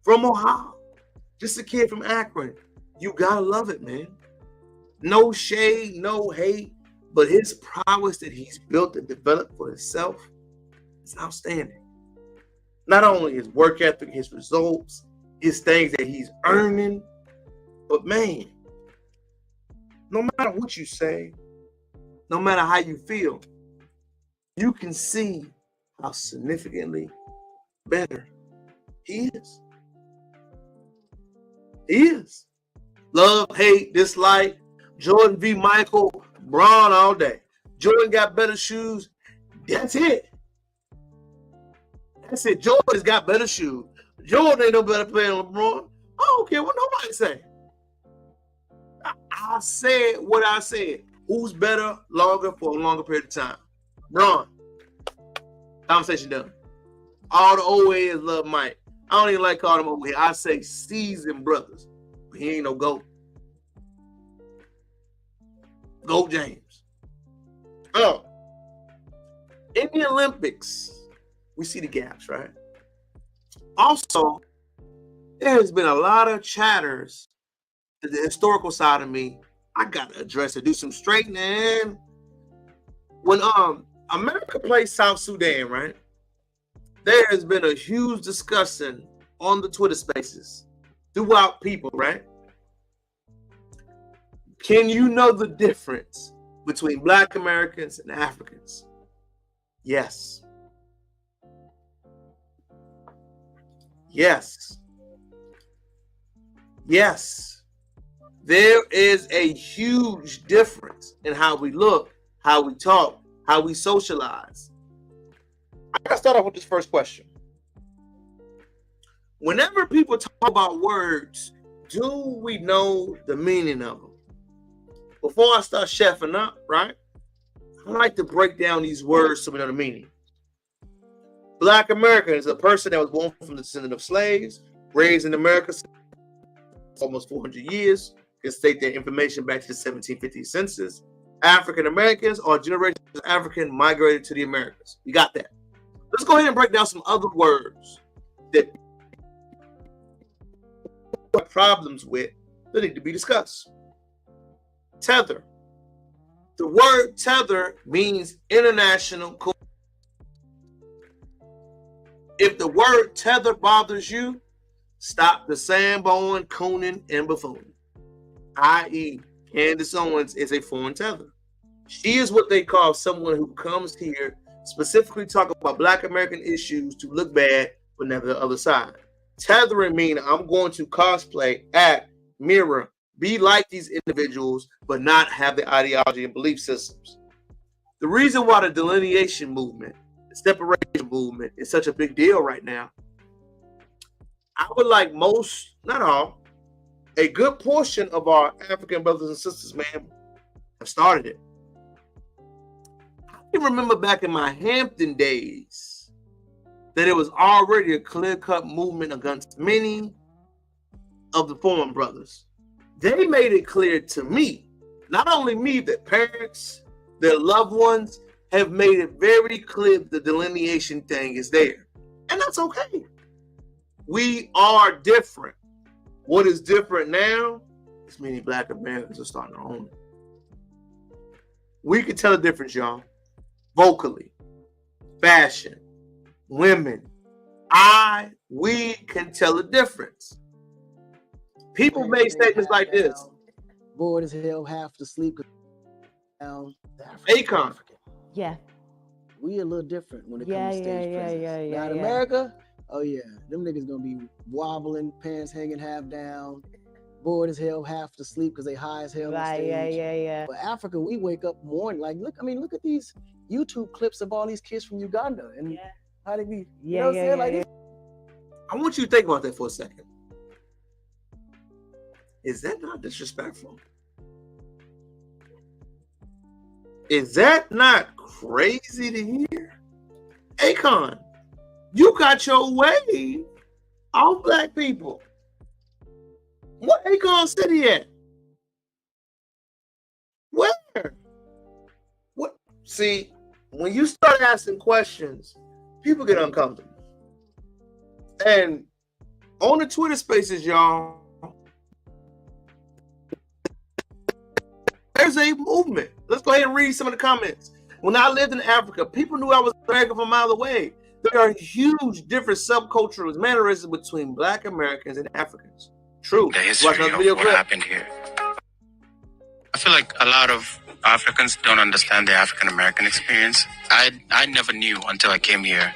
From Ohio. Just a kid from Akron. You gotta love it, man. No shade, no hate, but his prowess that he's built and developed for himself is outstanding. Not only his work ethic, his results, his things that he's earning, but man, no matter what you say, no matter how you feel, you can see how significantly better he is. He is. Love, hate, dislike, Jordan v. Michael, Braun all day. Jordan got better shoes. That's it. That's it. Jordan's got better shoes. Jordan ain't no better player than LeBron. I don't care what nobody say. I said what I said. Who's better longer for a longer period of time? Braun. Conversation done. All the old heads love Mike. I don't even like calling them old heads. I say seasoned brothers. But he ain't no GOAT. GOAT James. Oh. In the Olympics, we see the gaps, right? Also, there has been a lot of chatters. The historical side of me, I gotta address it, do some straightening. When America plays South Sudan, right? There has been a huge discussion on the Twitter spaces throughout people, right? Can you know the difference between Black Americans and Africans? Yes. Yes. Yes. There is a huge difference in how we look, how we talk, how we socialize. I gotta start off with this first question. Whenever people talk about words, do we know the meaning of them? Before I start chefing up, right? I like to break down these words so we know the meaning. Black American is a person that was born from the descendant of slaves, raised in America almost 400 years. Can state their information back to the 1750 census. African Americans are generations of African migrated to the Americas. You got that. Let's go ahead and break down some other words that have problems with that need to be discussed. Tether. The word tether means international. If the word tether bothers you, stop the SAMBO, COON, and buffooning. I.e., Candace Owens is a foreign tether. She is what they call someone who comes here specifically talk about Black American issues to look bad, but never the other side. Tethering means I'm going to cosplay, act, mirror, be like these individuals, but not have the ideology and belief systems. The reason why the delineation movement, the separation movement is such a big deal right now, I would like most, not all, a good portion of our African brothers and sisters, man, have started it. I can remember back in my Hampton days that it was already a clear-cut movement against many of the foreign brothers. They made it clear to me, not only me, that parents, their loved ones have made it very clear that the delineation thing is there. And that's okay. We are different. What is different now is many Black Americans are starting to own it. We can tell the difference, y'all. Vocally, fashion, women, we can tell the difference. People make statements like this. Bored as hell, half to sleep. Akon. Yeah. We a little different when it comes to stage presence. Yeah. Now in America, oh yeah, them niggas gonna be wobbling, pants hanging half down, bored as hell, half to sleep because they high as hell on stage. Yeah. But Africa, we wake up morning like, look at these YouTube clips of all these kids from Uganda and how they be. You know what I'm saying? Like, I want you to think about that for a second. Is that not disrespectful? Is that not crazy to hear? Akon, you got your way off black people. What Akon City at? Where? What? See, when you start asking questions, people get uncomfortable. And on the Twitter spaces, y'all, there's a movement. Let's go ahead and read some of the comments. When I lived in Africa, people knew I was American from a mile away. There are huge different subcultural mannerisms between Black Americans and Africans. True. The history of what happened here. I feel like a lot of Africans don't understand the African American experience. I never knew until I came here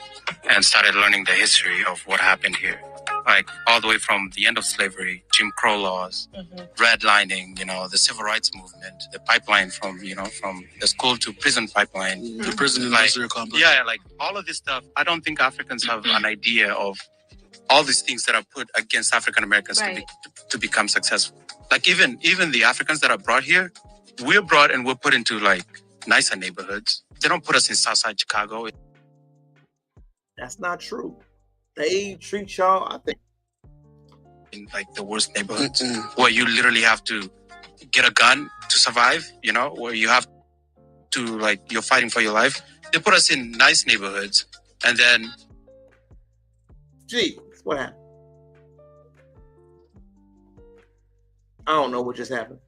and started learning the history of what happened here. Like all the way from the end of slavery, Jim Crow laws, redlining, the civil rights movement, the pipeline from the school to prison pipeline. The prison industrial complex. Yeah, like all of this stuff. I don't think Africans have an idea of all these things that are put against African Americans to become successful. Like even the Africans that are brought here, we're brought and we're put into like nicer neighborhoods. They don't put us in Southside Chicago. That's not true. They treat y'all, I think, in like the worst neighborhoods where you literally have to get a gun to survive, where you have to, like, you're fighting for your life. They put us in nice neighborhoods and then... Gee, what happened? I don't know what just happened.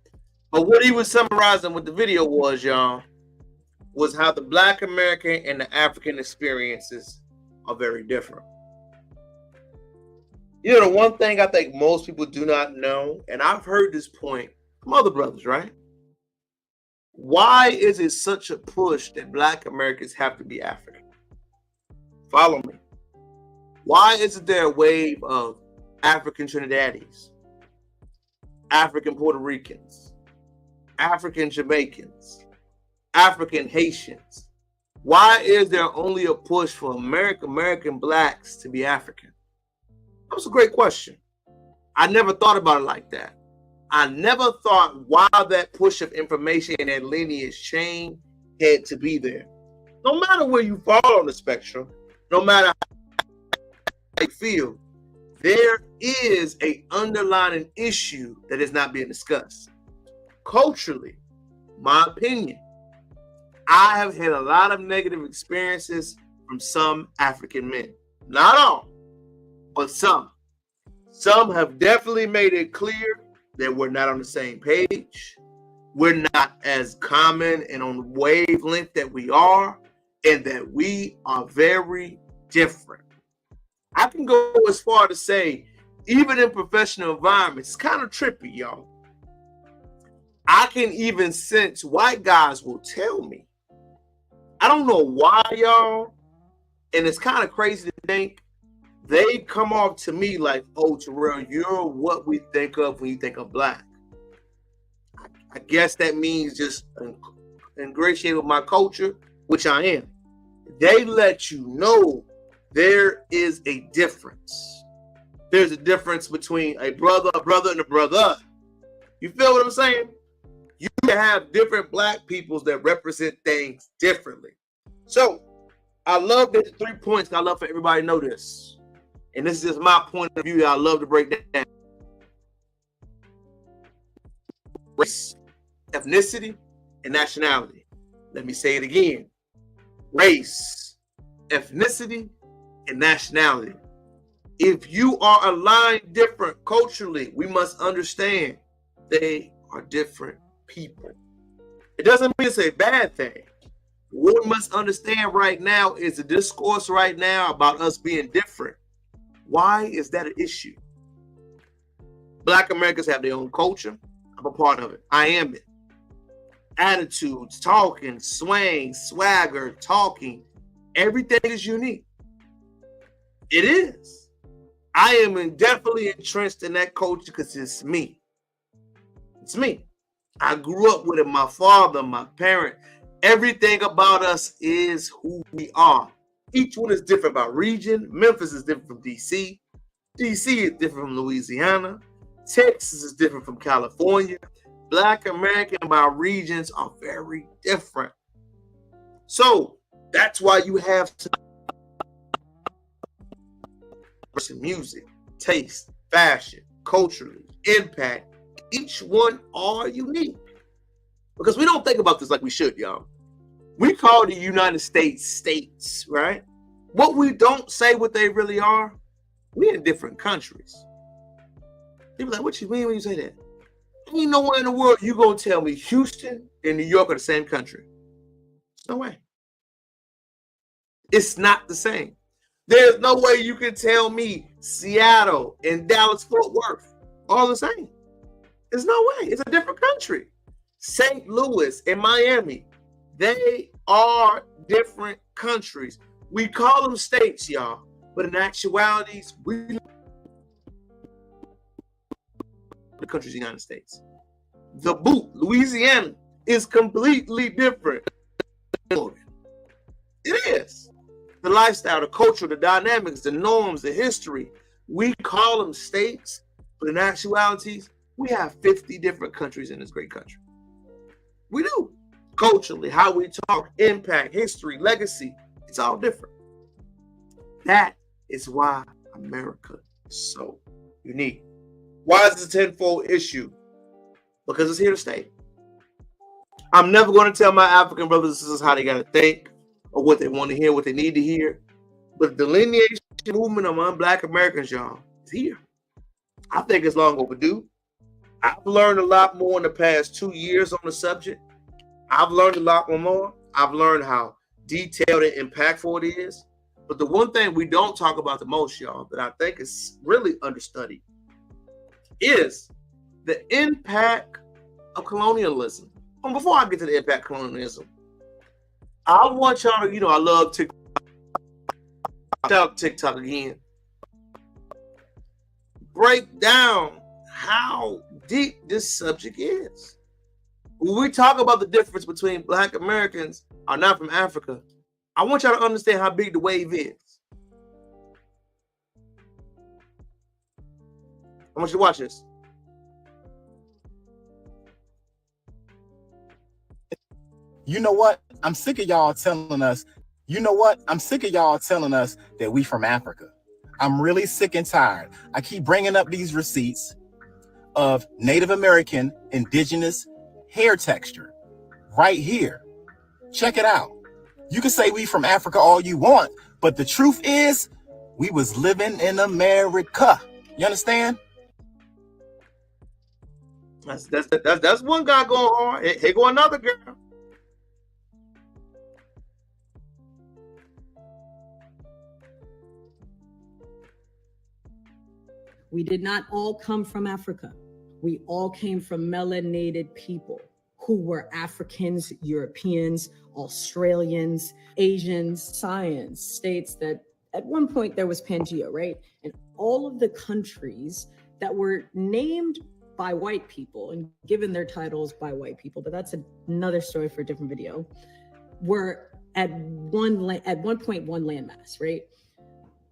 But what he was summarizing with the video was, y'all, was how the Black American and the African experiences are very different. The one thing I think most people do not know, and I've heard this point from other brothers, right? Why is it such a push that Black Americans have to be African? Follow me. Why isn't there a wave of African Trinidadians, African Puerto Ricans, African Jamaicans, African Haitians? Why is there only a push for American Blacks to be African? That was a great question. I never thought about it like that. I never thought why that push of information and that lineage chain had to be there. No matter where you fall on the spectrum, no matter how you feel, there is an underlying issue that is not being discussed. Culturally, my opinion, I have had a lot of negative experiences from some African men. Not all, but some. Some have definitely made it clear that we're not on the same page. We're not as common and on the wavelength that we are, and that we are very different. I can go as far to say, even in professional environments, it's kind of trippy, y'all. I can even sense white guys will tell me. I don't know why, y'all, and it's kind of crazy to think, they come off to me like, oh, Terrell, you're what we think of when you think of Black. I guess that means just ingratiate with my culture, which I am. They let you know there is a difference. There's a difference between a brother, and a brother. You feel what I'm saying? You can have different Black peoples that represent things differently. So I love the 3 points. I love for everybody to know this. And this is just my point of view that I love to break down. Race, ethnicity, and nationality. Let me say it again. Race, ethnicity, and nationality. If you are aligned different culturally, we must understand they are different people. It doesn't mean it's a bad thing. What we must understand right now is the discourse right now about us being different. Why is that an issue? Black Americans have their own culture. I'm a part of it. I am it. Attitudes, talking, swang, swagger, talking. Everything is unique. It is. I am definitely entrenched in that culture because it's me. It's me. I grew up with it. My father, my parent. Everything about us is who we are. Each one is different by region. Memphis is different from DC. DC is different from Louisiana. Texas is different from California. Black American by regions are very different. So that's why you have music, taste, fashion, culturally, impact. Each one are unique. Because we don't think about this like we should, y'all. We call the United States states, right? What we don't say what they really are, we're in different countries. People are like, what you mean when you say that? Ain't nowhere in the world you gonna tell me Houston and New York are the same country. No way. It's not the same. There's no way you can tell me Seattle and Dallas-Fort Worth are the same. There's no way. It's a different country. St. Louis and Miami, they are different countries. We call them states, y'all, but in actuality, we the country's United States. The boot, Louisiana, is completely different. It is. The lifestyle, the culture, the dynamics, the norms, the history. We call them states, but in actuality, we have 50 different countries in this great country. We do. Culturally, how we talk, impact, history, legacy, it's all different. That is why America is so unique. Why is this a tenfold issue? Because it's here to stay. I'm never going to tell my African brothers and sisters how they got to think or what they want to hear, what they need to hear. But the delineation movement among Black Americans, y'all, is here. I think it's long overdue. I've learned a lot more in the past 2 years on the subject. I've learned a lot more. I've learned how detailed and impactful it is. But the one thing we don't talk about the most, y'all, that I think is really understudied is the impact of colonialism. And before I get to the impact of colonialism, I want y'all to, I love TikTok again. Break down how deep this subject is. When we talk about the difference between Black Americans are not from Africa, I want y'all to understand how big the wave is. I want you to watch this. You know what? I'm sick of y'all telling us, that we from Africa. I'm really sick and tired. I keep bringing up these receipts of Native American indigenous hair texture right here. Check it out. You can say we from Africa all you want, but the truth is we was living in America. You understand? That's one guy going hard. Here go another girl. We did not all come from Africa. We all came from melanated people who were Africans, Europeans, Australians, Asians. Science states that at one point there was Pangea, right? And all of the countries that were named by white people and given their titles by white people, but that's another story for a different video, were at one point one landmass, right?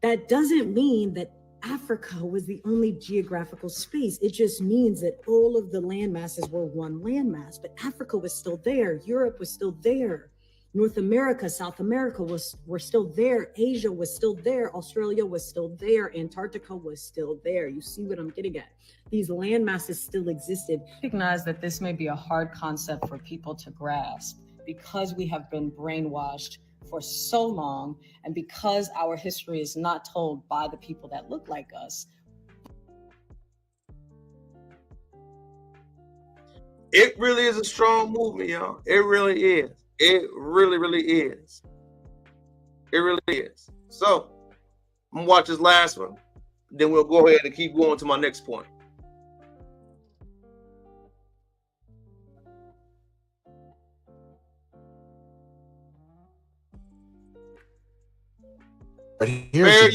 That doesn't mean that Africa was the only geographical space. It just means that all of the land masses were one landmass, but Africa was still there. Europe was still there. North America, South America were still there. Asia was still there. Australia was still there. Antarctica was still there. You see what I'm getting at? These land masses still existed. Recognize that this may be a hard concept for people to grasp because we have been brainwashed for so long, and because our history is not told by the people that look like us. It really is a strong movement, y'all. It really is. It really, really is. It really is. So, I'm gonna watch this last one. Then we'll go ahead and keep going to my next point. Right here's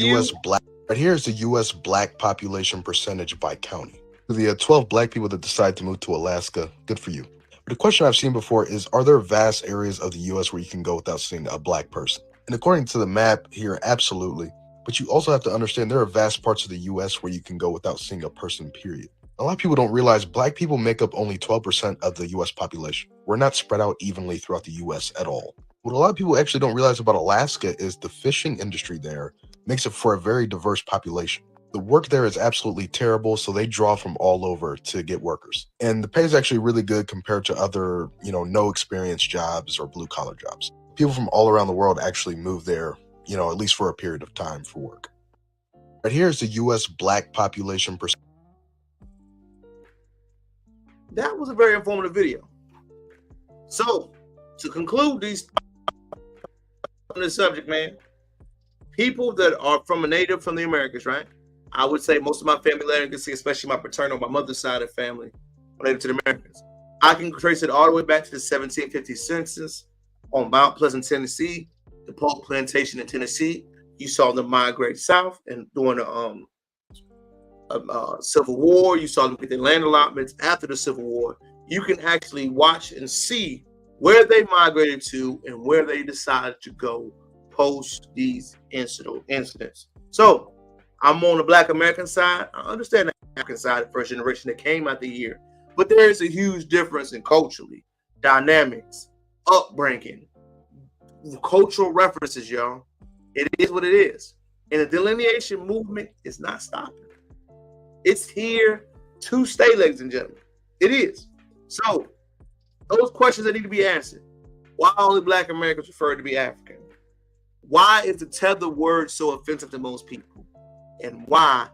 the U.S. black population percentage by county. The 12 black people that decide to move to Alaska, good for you. But the question I've seen before is, are there vast areas of the U.S. where you can go without seeing a black person? And according to the map here, absolutely. But you also have to understand there are vast parts of the U.S. where you can go without seeing a person, period. A lot of people don't realize black people make up only 12% of the US population. We're not spread out evenly throughout the US at all. What a lot of people actually don't realize about Alaska is the fishing industry there makes it for a very diverse population. The work there is absolutely terrible, so they draw from all over to get workers. And the pay is actually really good compared to other, no experience jobs or blue collar jobs. People from all around the world actually move there, at least for a period of time for work. Right here is the US black population percentage. That was a very informative video. So, to conclude these on this subject, man, people that are from the Americas, right? I would say most of my family legacy, especially my paternal, my mother's side of family, related to the Americans. I can trace it all the way back to the 1750 census on Mount Pleasant, Tennessee, the Polk Plantation in Tennessee. You saw them migrate south, and during the Civil War, you saw them get their land allotments after the Civil War. You can actually watch and see where they migrated to and where they decided to go post these incidents. So I'm on the Black American side. I understand the African side, the first generation that came out the year, but there is a huge difference in culturally, dynamics, upbringing, cultural references, y'all. It is what it is. And the delineation movement is not stopping. It's here to stay, ladies and gentlemen. It is. So those questions that need to be answered. Why only Black Americans referred to be African? Why is the tether word so offensive to most people? And why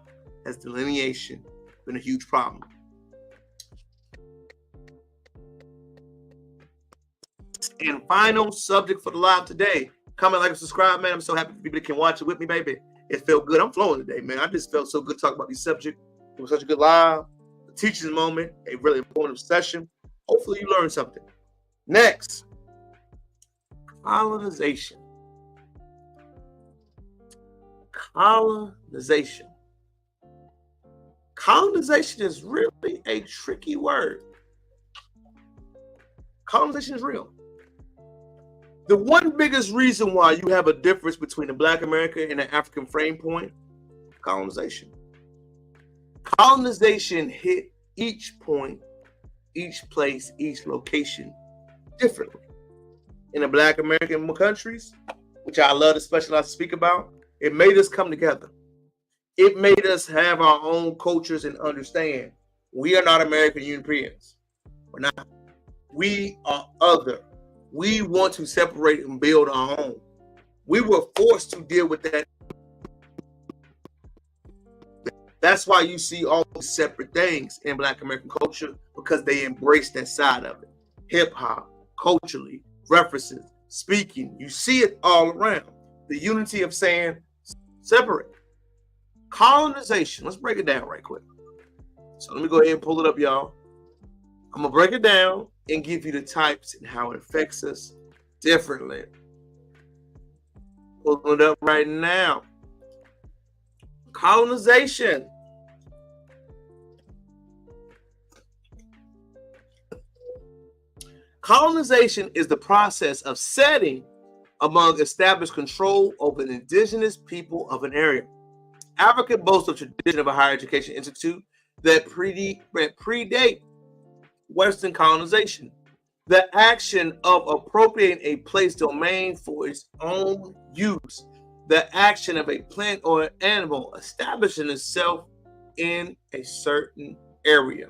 has delineation been a huge problem? And final subject for the live today. Comment, like, and subscribe, man. I'm so happy for people that can watch it with me, baby. It felt good. I'm flowing today, man. I just felt so good talking about these subjects. It was such a good live, a teaching moment, a really informative session. Hopefully you learned something. Next, colonization. Colonization. Colonization is really a tricky word. Colonization is real. The one biggest reason why you have a difference between the Black America and the African frame point, colonization. Colonization hit each point, each place, each location differently. In the Black American countries, which I love to specialize to speak about, it made us come together. It made us have our own cultures and understand we are not American Europeans. We're not. We are other. We want to separate and build our own. We were forced to deal with that. That's why you see all these separate things in Black American culture, because they embrace that side of it. Hip hop, culturally, references, speaking. You see it all around. The unity of saying separate. Colonization. Let's break it down right quick. So let me go ahead and pull it up, y'all. I'm going to break it down and give you the types and how it affects us differently. Pulling it up right now. Colonization. Colonization is the process of setting among established control over the indigenous people of an area. Africa boasts a tradition of a higher education institute that predate Western colonization. The action of appropriating a place domain for its own use. The action of a plant or an animal establishing itself in a certain area.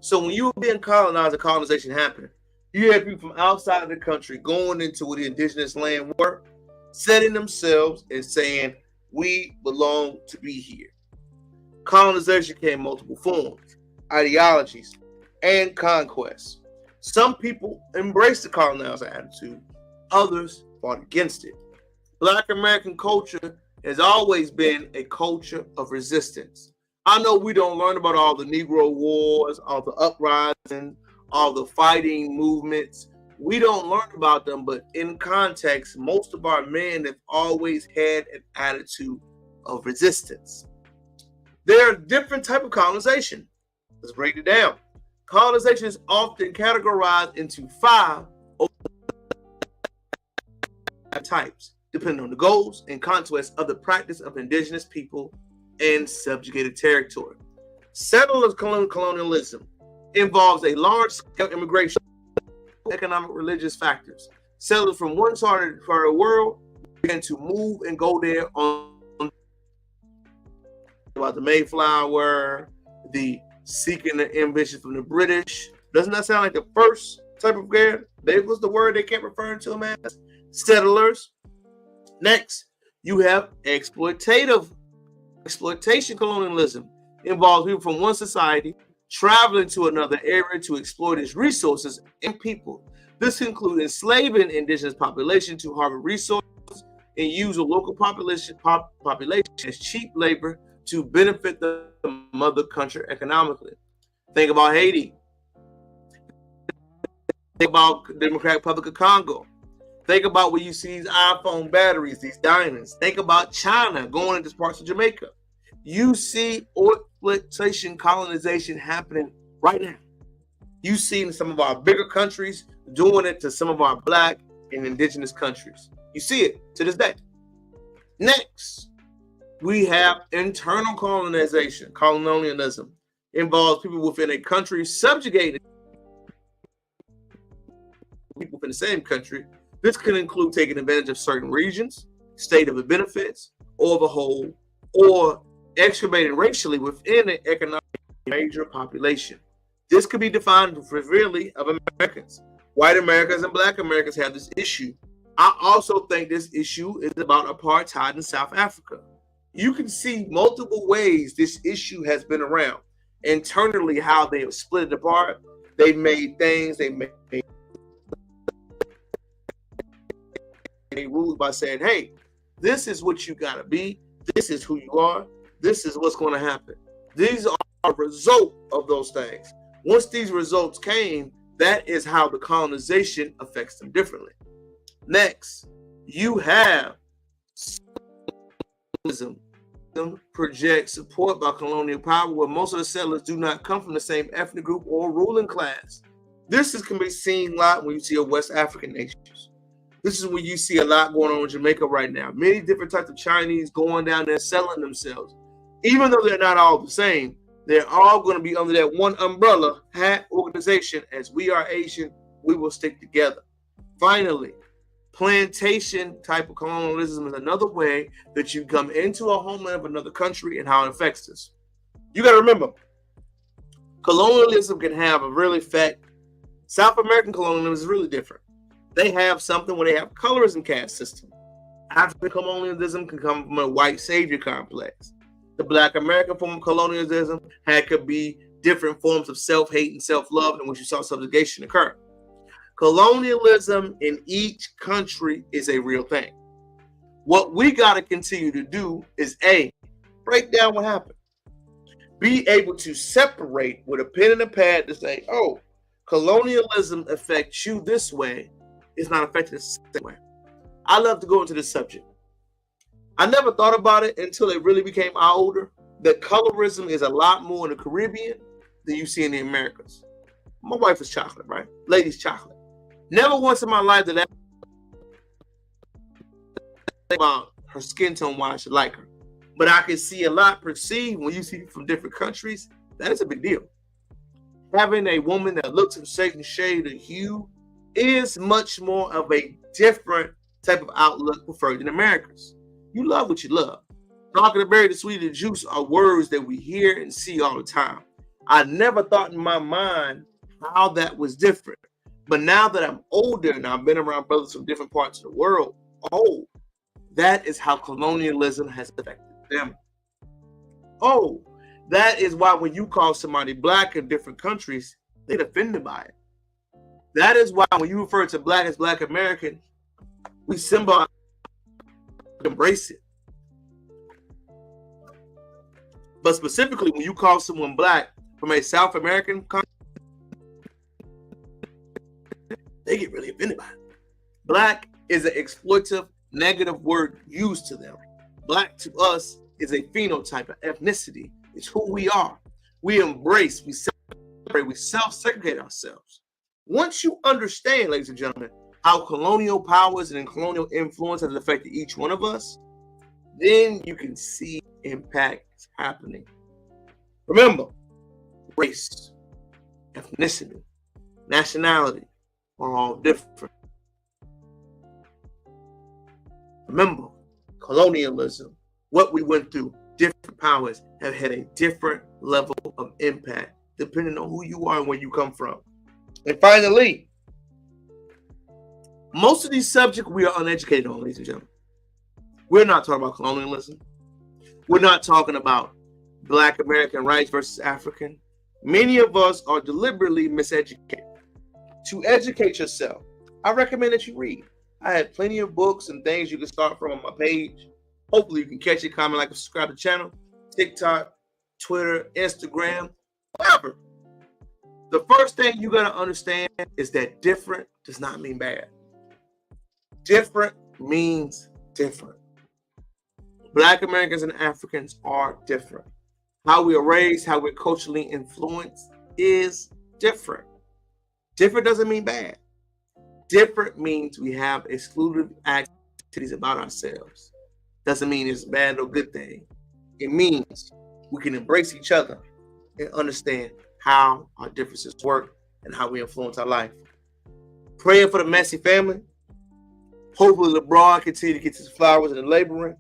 So when you were being colonized, the colonization happened. You had people from outside of the country going into where the indigenous land were, setting themselves and saying, we belong to be here. Colonization came in multiple forms, ideologies, and conquests. Some people embraced the colonizer attitude, others fought against it. Black American culture has always been a culture of resistance. I know we don't learn about all the Negro Wars, all the uprisings, all the fighting movements. We don't learn about them, but in context, most of our men have always had an attitude of resistance. There are different types of colonization. Let's break it down. Colonization is often categorized into 5 types, depending on the goals and conquests of the practice of indigenous people and subjugated territory. Settlers colonialism involves a large-scale immigration, economic, religious factors. Settlers from one part of the world began to move and go there on about the Mayflower, the seeking the ambition from the British. Doesn't that sound like the first type of guerra? That was the word they kept referring to them as settlers. Next, you have exploitation colonialism. Involves people from one society traveling to another area to exploit its resources and people. This includes enslaving indigenous population to harvest resources and use the local population as cheap labor to benefit the mother country economically. Think about Haiti. Think about the Democratic Republic of Congo. Think about where you see these iPhone batteries, these diamonds. Think about China going into parts of Jamaica. You see exploitation, colonization happening right now. You see in some of our bigger countries doing it to some of our black and indigenous countries. You see it to this day. Next, we have internal colonialism. Involves people within a country subjugating people within the same country. This can include taking advantage of certain regions, state of the benefits, or the whole, or excavating racially within an economic major population. This could be defined severely of Americans. White Americans and black Americans have this issue. I also think this issue is about apartheid in South Africa. You can see multiple ways this issue has been around. Internally, how they have split it apart. They made things, they made rules by saying, hey, this is what you gotta be, this is who you are, this is what's going to happen. These are a result of those things. Once these results came, that is how the colonization affects them differently. Next, you have socialism. Project support by colonial power, where most of the settlers do not come from the same ethnic group or ruling class. This can be seen a lot when you see West African nations. This is when you see a lot going on in Jamaica right now. Many different types of Chinese going down there selling themselves. Even though they're not all the same, they're all going to be under that one umbrella hat organization. As we are Asian, we will stick together. Finally, plantation type of colonialism is another way that you come into a homeland of another country and how it affects us. You got to remember, colonialism can have a real effect. South American colonialism is really different. They have something where they have colorism caste system. African colonialism can come from a white savior complex. The Black American form of colonialism could be different forms of self-hate and self-love in which you saw subjugation occur. Colonialism in each country is a real thing. What we got to continue to do is A, break down what happened. Be able to separate with a pen and a pad to say, oh, colonialism affects you this way, it's not affecting the same way. I love to go into this subject. I never thought about it until it really became older, that colorism is a lot more in the Caribbean than you see in the Americas. My wife is chocolate, right? Lady's chocolate. Never once in my life did I think about her skin tone, why I should like her. But I can see a lot perceived when you see from different countries. That is a big deal. Having a woman that looks a certain shade of hue is much more of a different type of outlook preferred in Americans. You love what you love. Darker the berry, the sweeter the juice are words that we hear and see all the time. I never thought in my mind how that was different. But now that I'm older and I've been around brothers from different parts of the world, oh, that is how colonialism has affected them. Oh, that is why when you call somebody black in different countries, they get offended by it. That is why when you refer to black as Black American, we symbolize, embrace it. But specifically, when you call someone black from a South American country, they get really offended by it. Black is an exploitive, negative word used to them. Black to us is a phenotype, an ethnicity. It's who we are. We embrace, we celebrate, we self-segregate ourselves. Once you understand, ladies and gentlemen, how colonial powers and colonial influence has affected each one of us, then you can see impacts happening. Remember, race, ethnicity, nationality are all different. Remember, colonialism, what we went through, different powers have had a different level of impact depending on who you are and where you come from. And finally, most of these subjects we are uneducated on, ladies and gentlemen. We're not talking about colonialism. We're not talking about Black American rights versus African. Many of us are deliberately miseducated. To educate yourself, I recommend that you read. I have plenty of books and things you can start from on my page. Hopefully you can catch it, comment, like, and subscribe to the channel. TikTok, Twitter, Instagram, whatever. The first thing you got to understand is that different does not mean bad. Different means different. Black Americans and Africans are different. How we are raised, how we're culturally influenced is different. Different doesn't mean bad. Different means we have exclusive activities about ourselves. Doesn't mean it's a bad or good thing. It means we can embrace each other and understand how our differences work and how we influence our life. Praying for the MESSAY family. Hopefully LeBron continue to get his flowers in the LEBRON.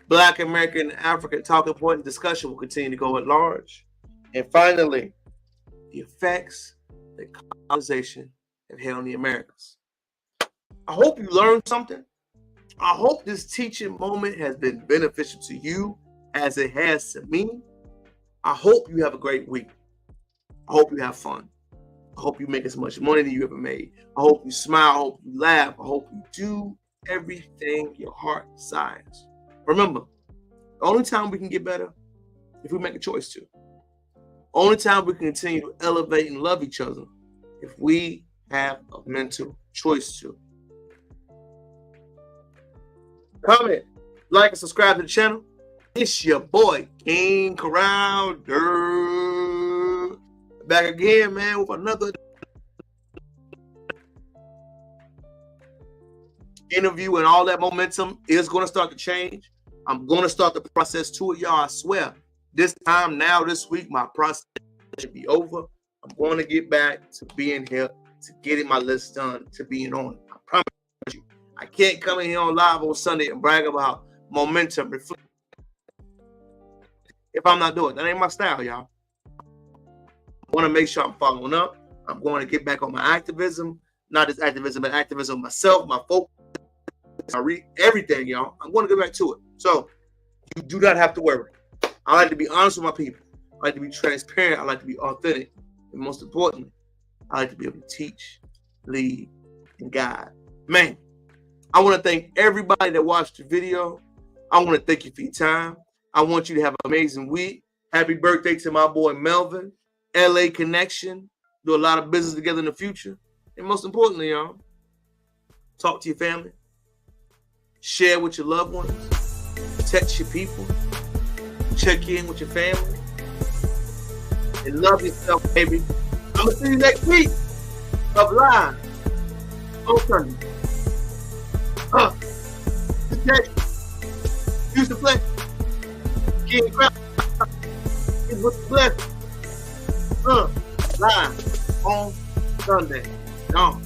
Black American and African talking point and discussion will continue to go at large. And finally, the effects that colonization have had on the Americas. I hope you learned something. I hope this teaching moment has been beneficial to you as it has to me. I hope you have a great week. I hope you have fun. I hope you make as much money as you ever made. I hope you smile. I hope you laugh. I hope you do everything your heart desires. Remember, the only time we can get better if we make a choice to. Only time we can continue to elevate and love each other if we have a mental choice to. Comment, like, and subscribe to the channel. It's your boy, King Crowder. Back again, man, with another interview, and all that momentum is going to start to change. I'm going to start the process to it, y'all. I swear. This time now, this week, my process should be over. I'm going to get back to being here, to getting my list done, to being on it. I promise you. I can't come in here on live on Sunday and brag about momentum. If I'm not doing it, that ain't my style, y'all. I want to make sure I'm following up. I'm going to get back on my activism. Not just activism, but activism myself, my focus. I read everything, y'all. I'm going to get back to it. So you do not have to worry. I like to be honest with my people. I like to be transparent. I like to be authentic. And most importantly, I like to be able to teach, lead, and guide. Man, I want to thank everybody that watched the video. I want to thank you for your time. I want you to have an amazing week. Happy birthday to my boy Melvin. LA connection. Do a lot of business together in the future. And most importantly, y'all, talk to your family. Share with your loved ones. Text your people. Check in with your family. And love yourself, baby. I'm going to see you next week of Live on Sunday. Today, use the play. King Crowd is with the blessing. Live on Sunday. Gone.